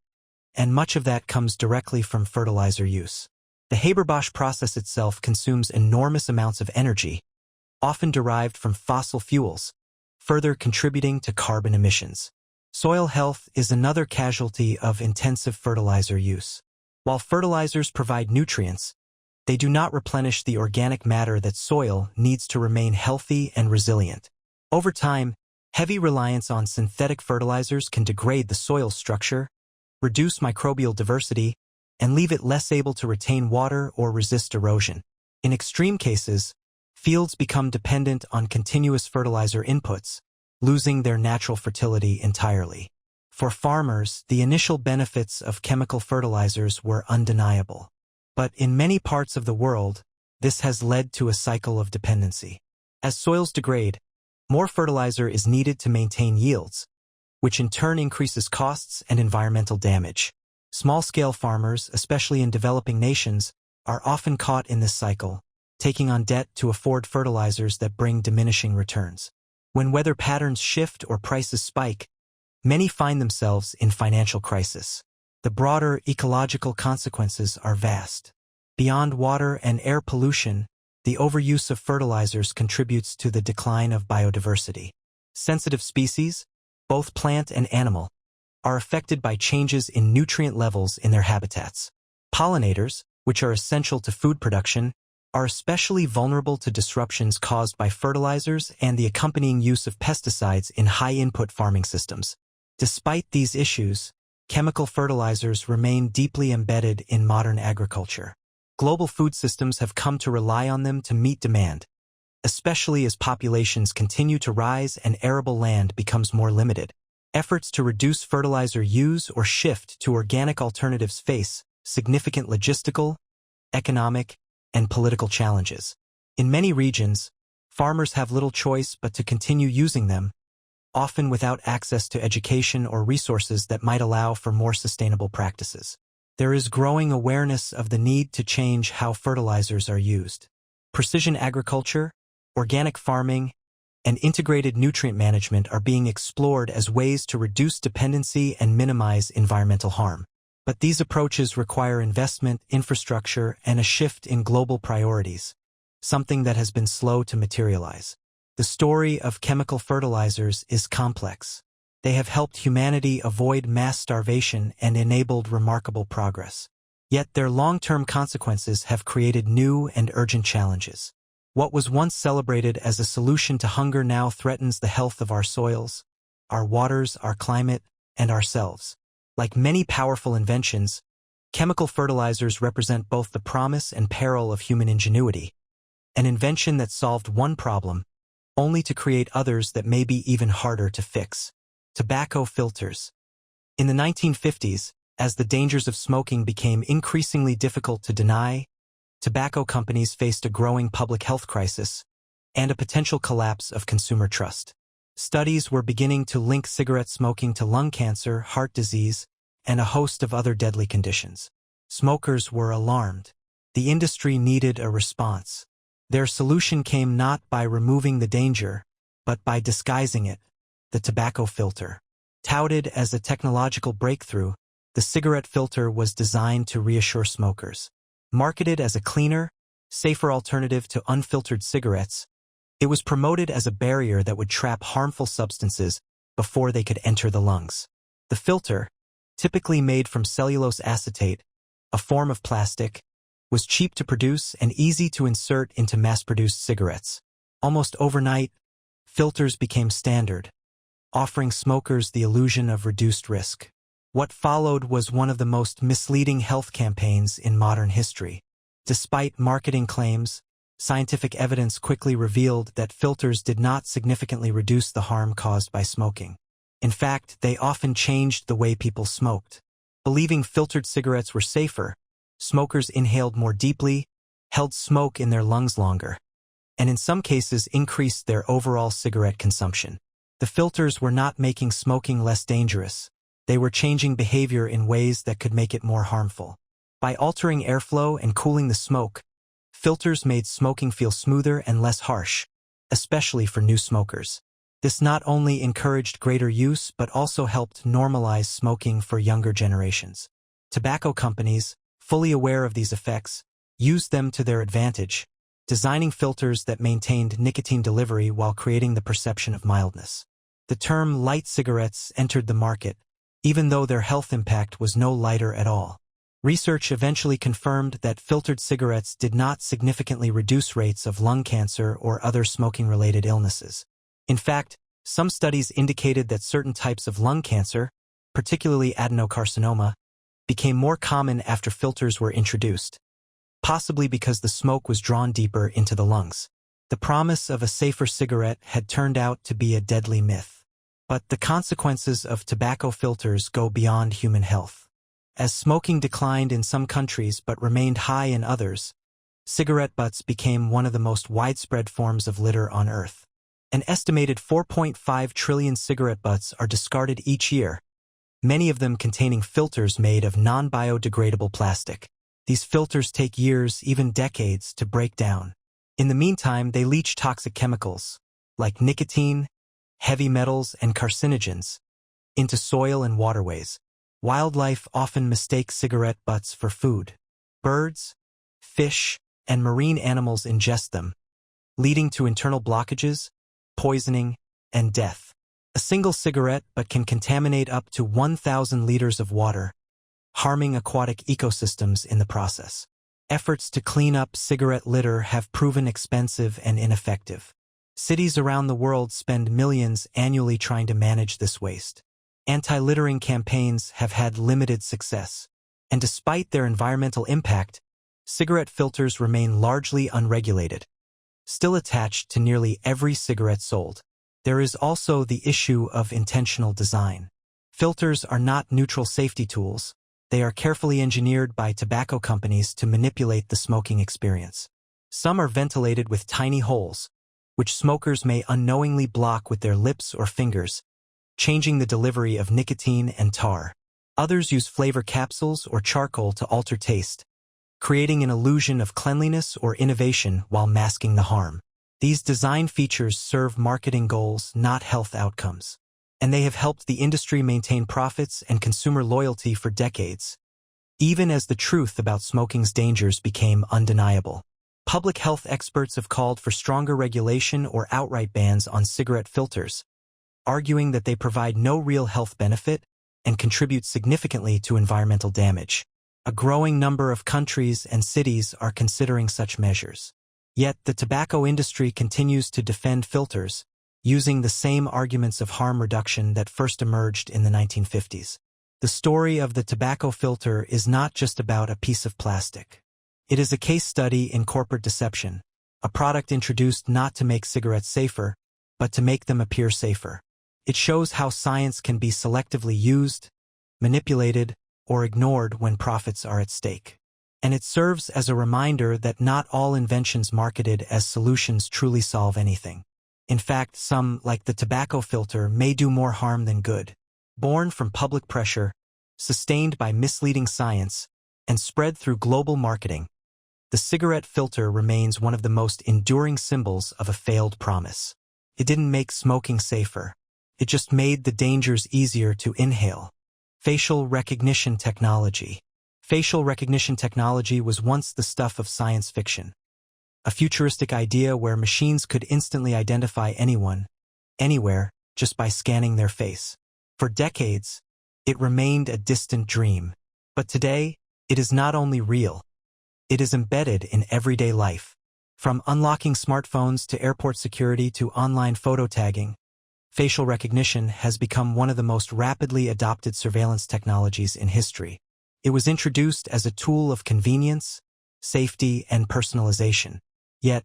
[SPEAKER 1] and much of that comes directly from fertilizer use. The Haber-Bosch process itself consumes enormous amounts of energy, often derived from fossil fuels, further contributing to carbon emissions. Soil health is another casualty of intensive fertilizer use. While fertilizers provide nutrients, they do not replenish the organic matter that soil needs to remain healthy and resilient. Over time, heavy reliance on synthetic fertilizers can degrade the soil structure, reduce microbial diversity, and leave it less able to retain water or resist erosion. In extreme cases, fields become dependent on continuous fertilizer inputs, losing their natural fertility entirely. For farmers, the initial benefits of chemical fertilizers were undeniable. But in many parts of the world, this has led to a cycle of dependency. As soils degrade, more fertilizer is needed to maintain yields, which in turn increases costs and environmental damage. Small-scale farmers, especially in developing nations, are often caught in this cycle, taking on debt to afford fertilizers that bring diminishing returns. When weather patterns shift or prices spike, many find themselves in financial crisis. The broader ecological consequences are vast. Beyond water and air pollution, the overuse of fertilizers contributes to the decline of biodiversity. Sensitive species, both plant and animal, are affected by changes in nutrient levels in their habitats. Pollinators, which are essential to food production, are especially vulnerable to disruptions caused by fertilizers and the accompanying use of pesticides in high-input farming systems. Despite these issues, chemical fertilizers remain deeply embedded in modern agriculture. Global food systems have come to rely on them to meet demand, especially as populations continue to rise and arable land becomes more limited. Efforts to reduce fertilizer use or shift to organic alternatives face significant logistical, economic, and political challenges. In many regions, farmers have little choice but to continue using them, often without access to education or resources that might allow for more sustainable practices. There is growing awareness of the need to change how fertilizers are used. Precision agriculture, organic farming, and integrated nutrient management are being explored as ways to reduce dependency and minimize environmental harm. But these approaches require investment, infrastructure, and a shift in global priorities, something that has been slow to materialize. The story of chemical fertilizers is complex. They have helped humanity avoid mass starvation and enabled remarkable progress. Yet their long-term consequences have created new and urgent challenges. What was once celebrated as a solution to hunger now threatens the health of our soils, our waters, our climate, and ourselves. Like many powerful inventions, chemical fertilizers represent both the promise and peril of human ingenuity. An invention that solved one problem, only to create others that may be even harder to fix. Tobacco filters. In the 1950s, as the dangers of smoking became increasingly difficult to deny, tobacco companies faced a growing public health crisis and a potential collapse of consumer trust. Studies were beginning to link cigarette smoking to lung cancer, heart disease, and a host of other deadly conditions. Smokers were alarmed. The industry needed a response. Their solution came not by removing the danger, but by disguising it: the tobacco filter. Touted as a technological breakthrough, the cigarette filter was designed to reassure smokers. Marketed as a cleaner, safer alternative to unfiltered cigarettes, it was promoted as a barrier that would trap harmful substances before they could enter the lungs. The filter, typically made from cellulose acetate, a form of plastic, was cheap to produce and easy to insert into mass-produced cigarettes. Almost overnight, filters became standard, offering smokers the illusion of reduced risk. What followed was one of the most misleading health campaigns in modern history. Despite marketing claims, scientific evidence quickly revealed that filters did not significantly reduce the harm caused by smoking. In fact, they often changed the way people smoked. Believing filtered cigarettes were safer, smokers inhaled more deeply, held smoke in their lungs longer, and in some cases increased their overall cigarette consumption. The filters were not making smoking less dangerous. They were changing behavior in ways that could make it more harmful. By altering airflow and cooling the smoke, filters made smoking feel smoother and less harsh, especially for new smokers. This not only encouraged greater use but also helped normalize smoking for younger generations. Tobacco companies, fully aware of these effects, used them to their advantage, designing filters that maintained nicotine delivery while creating the perception of mildness. The term light cigarettes entered the market, even though their health impact was no lighter at all. Research eventually confirmed that filtered cigarettes did not significantly reduce rates of lung cancer or other smoking-related illnesses. In fact, some studies indicated that certain types of lung cancer, particularly adenocarcinoma, became more common after filters were introduced, possibly because the smoke was drawn deeper into the lungs. The promise of a safer cigarette had turned out to be a deadly myth. But the consequences of tobacco filters go beyond human health. As smoking declined in some countries but remained high in others, cigarette butts became one of the most widespread forms of litter on Earth. An estimated 4.5 trillion cigarette butts are discarded each year, many of them containing filters made of non-biodegradable plastic. These filters take years, even decades, to break down. In the meantime, they leach toxic chemicals, like nicotine, heavy metals, and carcinogens, into soil and waterways. Wildlife often mistakes cigarette butts for food. Birds, fish, and marine animals ingest them, leading to internal blockages, poisoning, and death. A single cigarette butt can contaminate up to 1,000 liters of water, harming aquatic ecosystems in the process. Efforts to clean up cigarette litter have proven expensive and ineffective. Cities around the world spend millions annually trying to manage this waste. Anti-littering campaigns have had limited success, and despite their environmental impact, cigarette filters remain largely unregulated, still attached to nearly every cigarette sold. There is also the issue of intentional design. Filters are not neutral safety tools. They are carefully engineered by tobacco companies to manipulate the smoking experience. Some are ventilated with tiny holes, which smokers may unknowingly block with their lips or fingers, changing the delivery of nicotine and tar. Others use flavor capsules or charcoal to alter taste, creating an illusion of cleanliness or innovation while masking the harm. These design features serve marketing goals, not health outcomes, and they have helped the industry maintain profits and consumer loyalty for decades, even as the truth about smoking's dangers became undeniable. Public health experts have called for stronger regulation or outright bans on cigarette filters, arguing that they provide no real health benefit and contribute significantly to environmental damage. A growing number of countries and cities are considering such measures. Yet the tobacco industry continues to defend filters, using the same arguments of harm reduction that first emerged in the 1950s. The story of the tobacco filter is not just about a piece of plastic. It is a case study in corporate deception, a product introduced not to make cigarettes safer, but to make them appear safer. It shows how science can be selectively used, manipulated, or ignored when profits are at stake. And it serves as a reminder that not all inventions marketed as solutions truly solve anything. In fact, some, like the tobacco filter, may do more harm than good. Born from public pressure, sustained by misleading science, and spread through global marketing, the cigarette filter remains one of the most enduring symbols of a failed promise. It didn't make smoking safer. It just made the dangers easier to inhale. Facial recognition technology. Facial recognition technology was once the stuff of science fiction. A futuristic idea where machines could instantly identify anyone, anywhere, just by scanning their face. For decades, it remained a distant dream. But today, it is not only real, it is embedded in everyday life. From unlocking smartphones to airport security to online photo tagging, facial recognition has become one of the most rapidly adopted surveillance technologies in history. It was introduced as a tool of convenience, safety, and personalization. Yet,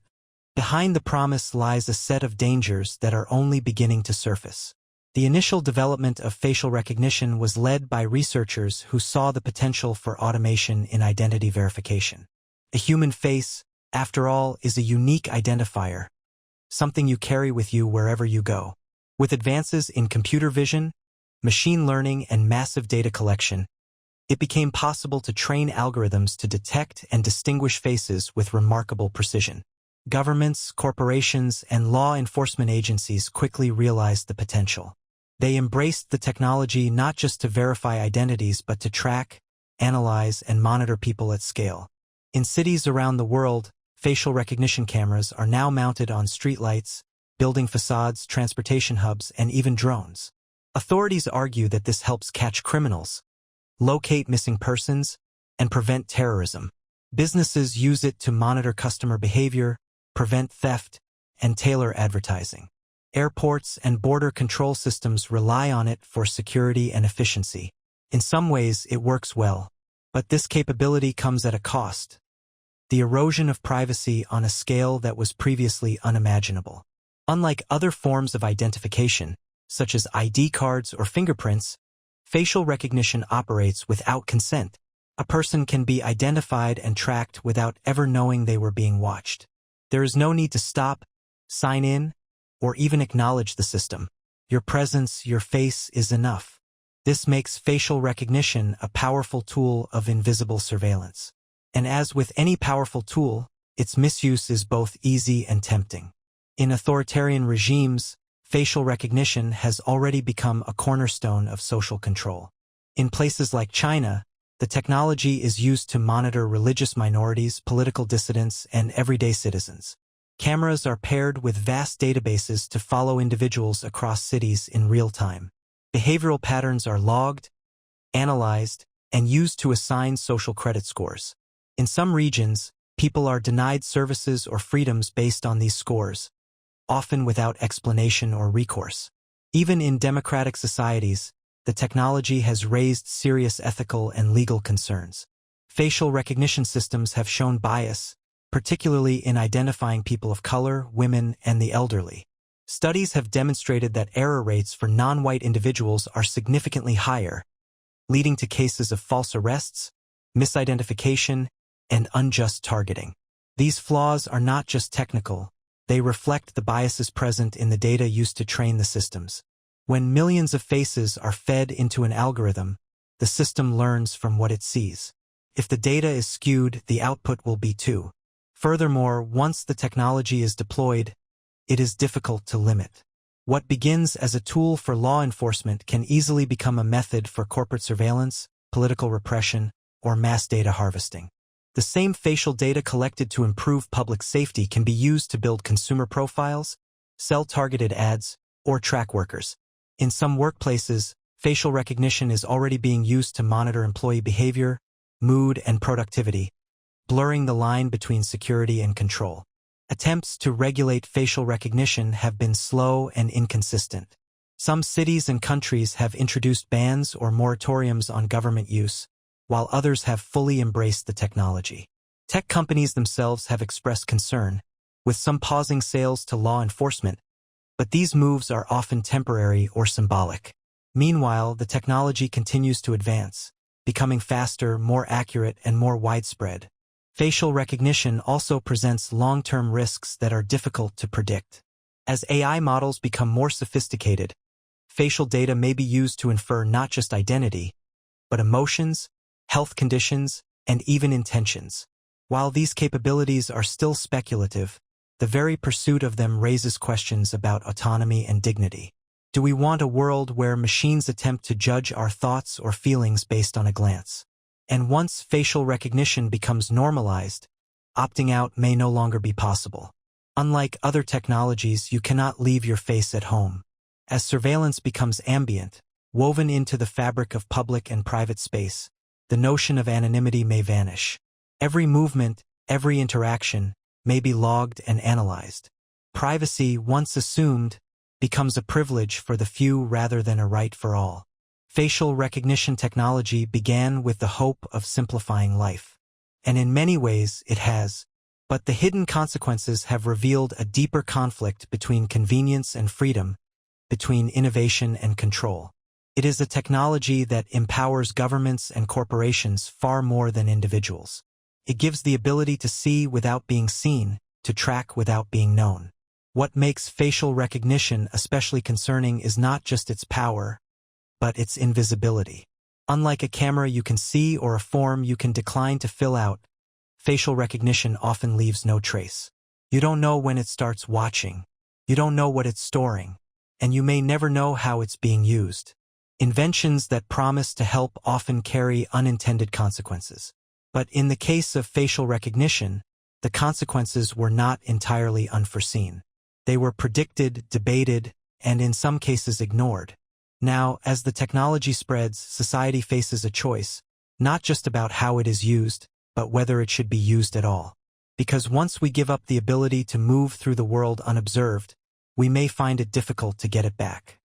[SPEAKER 1] behind the promise lies a set of dangers that are only beginning to surface. The initial development of facial recognition was led by researchers who saw the potential for automation in identity verification. A human face, after all, is a unique identifier, something you carry with you wherever you go. With advances in computer vision, machine learning, and massive data collection, it became possible to train algorithms to detect and distinguish faces with remarkable precision. Governments, corporations, and law enforcement agencies quickly realized the potential. They embraced the technology not just to verify identities but to track, analyze, and monitor people at scale. In cities around the world, facial recognition cameras are now mounted on streetlights, building facades, transportation hubs, and even drones. Authorities argue that this helps catch criminals, locate missing persons, and prevent terrorism. Businesses use it to monitor customer behavior, prevent theft, and tailor advertising. Airports and border control systems rely on it for security and efficiency. In some ways, it works well, but this capability comes at a cost: the erosion of privacy on a scale that was previously unimaginable. Unlike other forms of identification, such as ID cards or fingerprints, facial recognition operates without consent. A person can be identified and tracked without ever knowing they were being watched. There is no need to stop, sign in, or even acknowledge the system. Your presence, your face is enough. This makes facial recognition a powerful tool of invisible surveillance. And as with any powerful tool, its misuse is both easy and tempting. In authoritarian regimes, facial recognition has already become a cornerstone of social control. In places like China, the technology is used to monitor religious minorities, political dissidents, and everyday citizens. Cameras are paired with vast databases to follow individuals across cities in real time. Behavioral patterns are logged, analyzed, and used to assign social credit scores. In some regions, people are denied services or freedoms based on these scores, often without explanation or recourse. Even in democratic societies, the technology has raised serious ethical and legal concerns. Facial recognition systems have shown bias, particularly in identifying people of color, women, and the elderly. Studies have demonstrated that error rates for non-white individuals are significantly higher, leading to cases of false arrests, misidentification, and unjust targeting. These flaws are not just technical, they reflect the biases present in the data used to train the systems. When millions of faces are fed into an algorithm, the system learns from what it sees. If the data is skewed, the output will be too. Furthermore, once the technology is deployed, it is difficult to limit. What begins as a tool for law enforcement can easily become a method for corporate surveillance, political repression, or mass data harvesting. The same facial data collected to improve public safety can be used to build consumer profiles, sell targeted ads, or track workers. In some workplaces, facial recognition is already being used to monitor employee behavior, mood, and productivity, blurring the line between security and control. Attempts to regulate facial recognition have been slow and inconsistent. Some cities and countries have introduced bans or moratoriums on government use, while others have fully embraced the technology. Tech companies themselves have expressed concern, with some pausing sales to law enforcement, but these moves are often temporary or symbolic. Meanwhile, the technology continues to advance, becoming faster, more accurate, and more widespread. Facial recognition also presents long-term risks that are difficult to predict. As AI models become more sophisticated, facial data may be used to infer not just identity, but emotions, health conditions, and even intentions. While these capabilities are still speculative, the very pursuit of them raises questions about autonomy and dignity. Do we want a world where machines attempt to judge our thoughts or feelings based on a glance? And once facial recognition becomes normalized, opting out may no longer be possible. Unlike other technologies, you cannot leave your face at home. As surveillance becomes ambient, woven into the fabric of public and private space, the notion of anonymity may vanish. Every movement, every interaction, may be logged and analyzed. Privacy, once assumed, becomes a privilege for the few rather than a right for all. Facial recognition technology began with the hope of simplifying life. And in many ways it has. But the hidden consequences have revealed a deeper conflict between convenience and freedom, between innovation and control. It is a technology that empowers governments and corporations far more than individuals. It gives the ability to see without being seen, to track without being known. What makes facial recognition especially concerning is not just its power, but its invisibility. Unlike a camera you can see or a form you can decline to fill out, facial recognition often leaves no trace. You don't know when it starts watching, you don't know what it's storing, and you may never know how it's being used. Inventions that promise to help often carry unintended consequences. But in the case of facial recognition, the consequences were not entirely unforeseen. They were predicted, debated, and in some cases ignored. Now, as the technology spreads, society faces a choice, not just about how it is used, but whether it should be used at all. Because once we give up the ability to move through the world unobserved, we may find it difficult to get it back.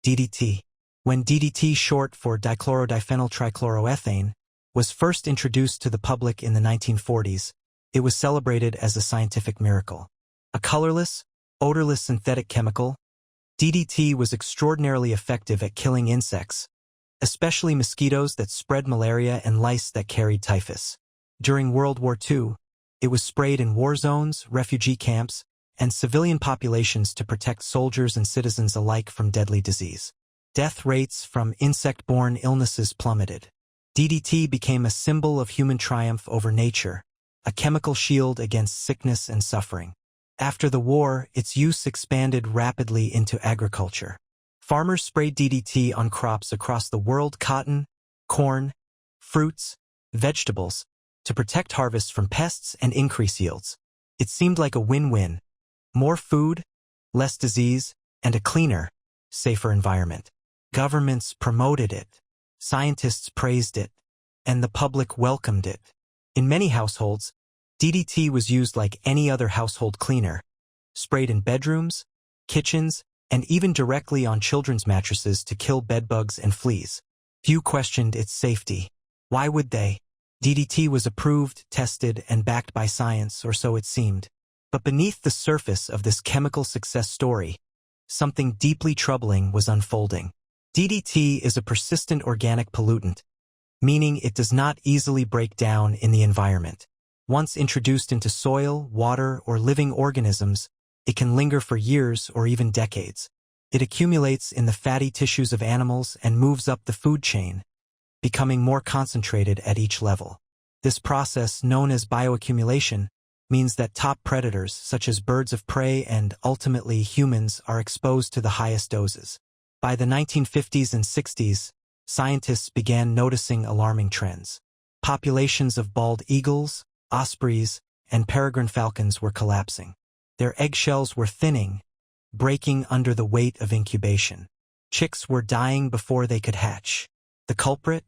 [SPEAKER 1] DDT. When DDT, short for dichlorodiphenyltrichloroethane, was first introduced to the public in the 1940s, it was celebrated as a scientific miracle. A colorless, odorless synthetic chemical, DDT was extraordinarily effective at killing insects, especially mosquitoes that spread malaria and lice that carried typhus. During World War II, it was sprayed in war zones, refugee camps, and civilian populations to protect soldiers and citizens alike from deadly disease. Death rates from insect-borne illnesses plummeted. DDT became a symbol of human triumph over nature, a chemical shield against sickness and suffering. After the war, its use expanded rapidly into agriculture. Farmers sprayed DDT on crops across the world: cotton, corn, fruits, vegetables, to protect harvests from pests and increase yields. It seemed like a win-win: more food, less disease, and a cleaner, safer environment. Governments promoted it, scientists praised it, and the public welcomed it. In many households, DDT was used like any other household cleaner, sprayed in bedrooms, kitchens, and even directly on children's mattresses to kill bedbugs and fleas. Few questioned its safety. Why would they? DDT was approved, tested, and backed by science, or so it seemed. But beneath the surface of this chemical success story, something deeply troubling was unfolding. DDT is a persistent organic pollutant, meaning it does not easily break down in the environment. Once introduced into soil, water, or living organisms, it can linger for years or even decades. It accumulates in the fatty tissues of animals and moves up the food chain, becoming more concentrated at each level. This process, known as bioaccumulation, means that top predators, such as birds of prey and, ultimately, humans, are exposed to the highest doses. By the 1950s and 60s, scientists began noticing alarming trends. Populations of bald eagles, ospreys, and peregrine falcons were collapsing. Their eggshells were thinning, breaking under the weight of incubation. Chicks were dying before they could hatch. The culprit?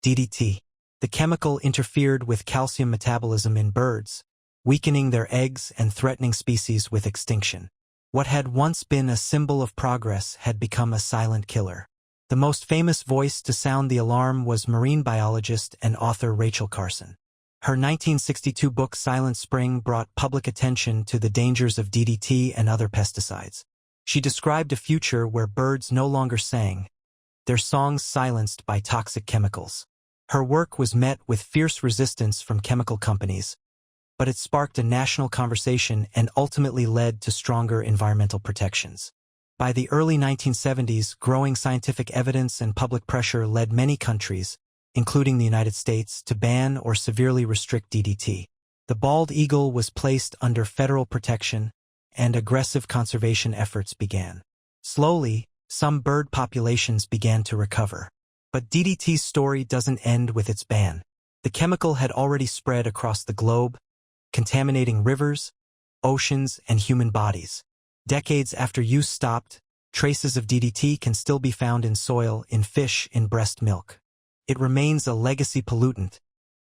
[SPEAKER 1] DDT. The chemical interfered with calcium metabolism in birds, weakening their eggs and threatening species with extinction. What had once been a symbol of progress had become a silent killer. The most famous voice to sound the alarm was marine biologist and author Rachel Carson. Her 1962 book Silent Spring brought public attention to the dangers of DDT and other pesticides. She described a future where birds no longer sang, their songs silenced by toxic chemicals. Her work was met with fierce resistance from chemical companies, but it sparked a national conversation and ultimately led to stronger environmental protections. By the early 1970s, growing scientific evidence and public pressure led many countries, including the United States, to ban or severely restrict DDT. The bald eagle was placed under federal protection, and aggressive conservation efforts began. Slowly, some bird populations began to recover. But DDT's story doesn't end with its ban. The chemical had already spread across the globe, contaminating rivers, oceans, and human bodies. Decades after use stopped, traces of DDT can still be found in soil, in fish, in breast milk. It remains a legacy pollutant,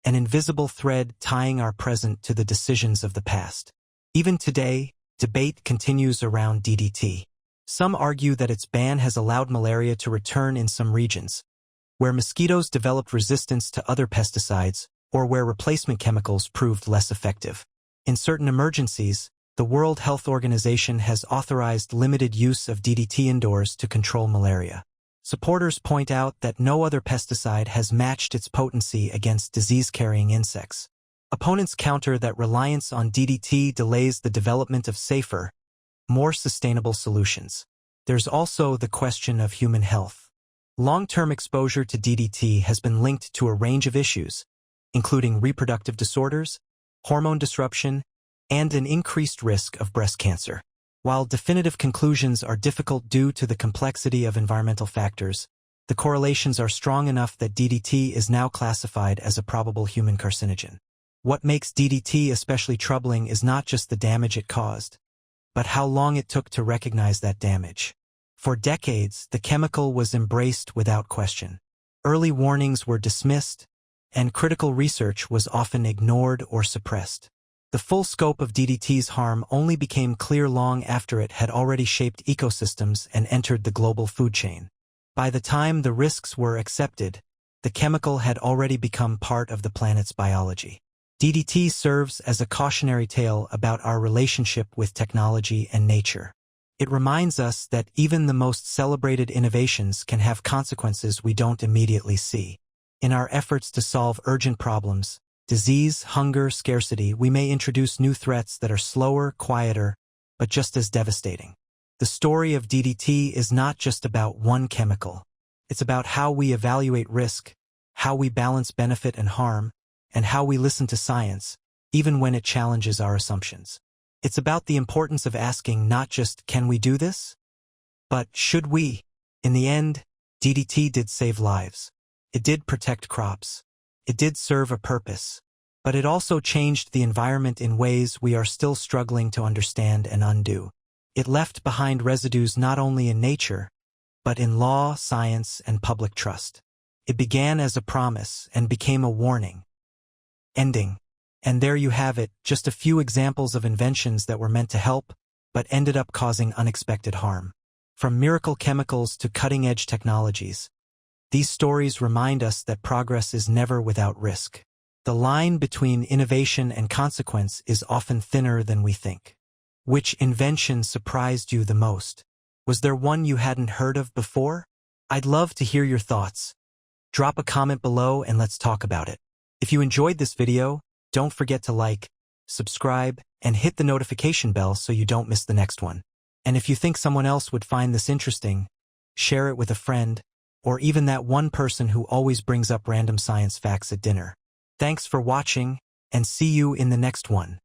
[SPEAKER 1] an invisible thread tying our present to the decisions of the past. Even today, debate continues around DDT. Some argue that its ban has allowed malaria to return in some regions, where mosquitoes developed resistance to other pesticides, or where replacement chemicals proved less effective. In certain emergencies, the World Health Organization has authorized limited use of DDT indoors to control malaria. Supporters point out that no other pesticide has matched its potency against disease-carrying insects. Opponents counter that reliance on DDT delays the development of safer, more sustainable solutions. There's also the question of human health. Long-term exposure to DDT has been linked to a range of issues, including reproductive disorders, hormone disruption, and an increased risk of breast cancer. While definitive conclusions are difficult due to the complexity of environmental factors, the correlations are strong enough that DDT is now classified as a probable human carcinogen. What makes DDT especially troubling is not just the damage it caused, but how long it took to recognize that damage. For decades, the chemical was embraced without question. Early warnings were dismissed, and critical research was often ignored or suppressed. The full scope of DDT's harm only became clear long after it had already shaped ecosystems and entered the global food chain. By the time the risks were accepted, the chemical had already become part of the planet's biology. DDT serves as a cautionary tale about our relationship with technology and nature. It reminds us that even the most celebrated innovations can have consequences we don't immediately see. In our efforts to solve urgent problems, disease, hunger, scarcity, we may introduce new threats that are slower, quieter, but just as devastating. The story of DDT is not just about one chemical. It's about how we evaluate risk, how we balance benefit and harm, and how we listen to science, even when it challenges our assumptions. It's about the importance of asking not just, can we do this? But should we? In the end, DDT did save lives. It did protect crops. It did serve a purpose. But it also changed the environment in ways we are still struggling to understand and undo. It left behind residues not only in nature, but in law, science, and public trust. It began as a promise and became a warning. Ending. And there you have it, just a few examples of inventions that were meant to help, but ended up causing unexpected harm. From miracle chemicals to cutting-edge technologies, these stories remind us that progress is never without risk. The line between innovation and consequence is often thinner than we think. Which invention surprised you the most? Was there one you hadn't heard of before? I'd love to hear your thoughts. Drop a comment below and let's talk about it. If you enjoyed this video, don't forget to like, subscribe, and hit the notification bell so you don't miss the next one. And if you think someone else would find this interesting, share it with a friend, or even that one person who always brings up random science facts at dinner. Thanks for watching, and see you in the next one.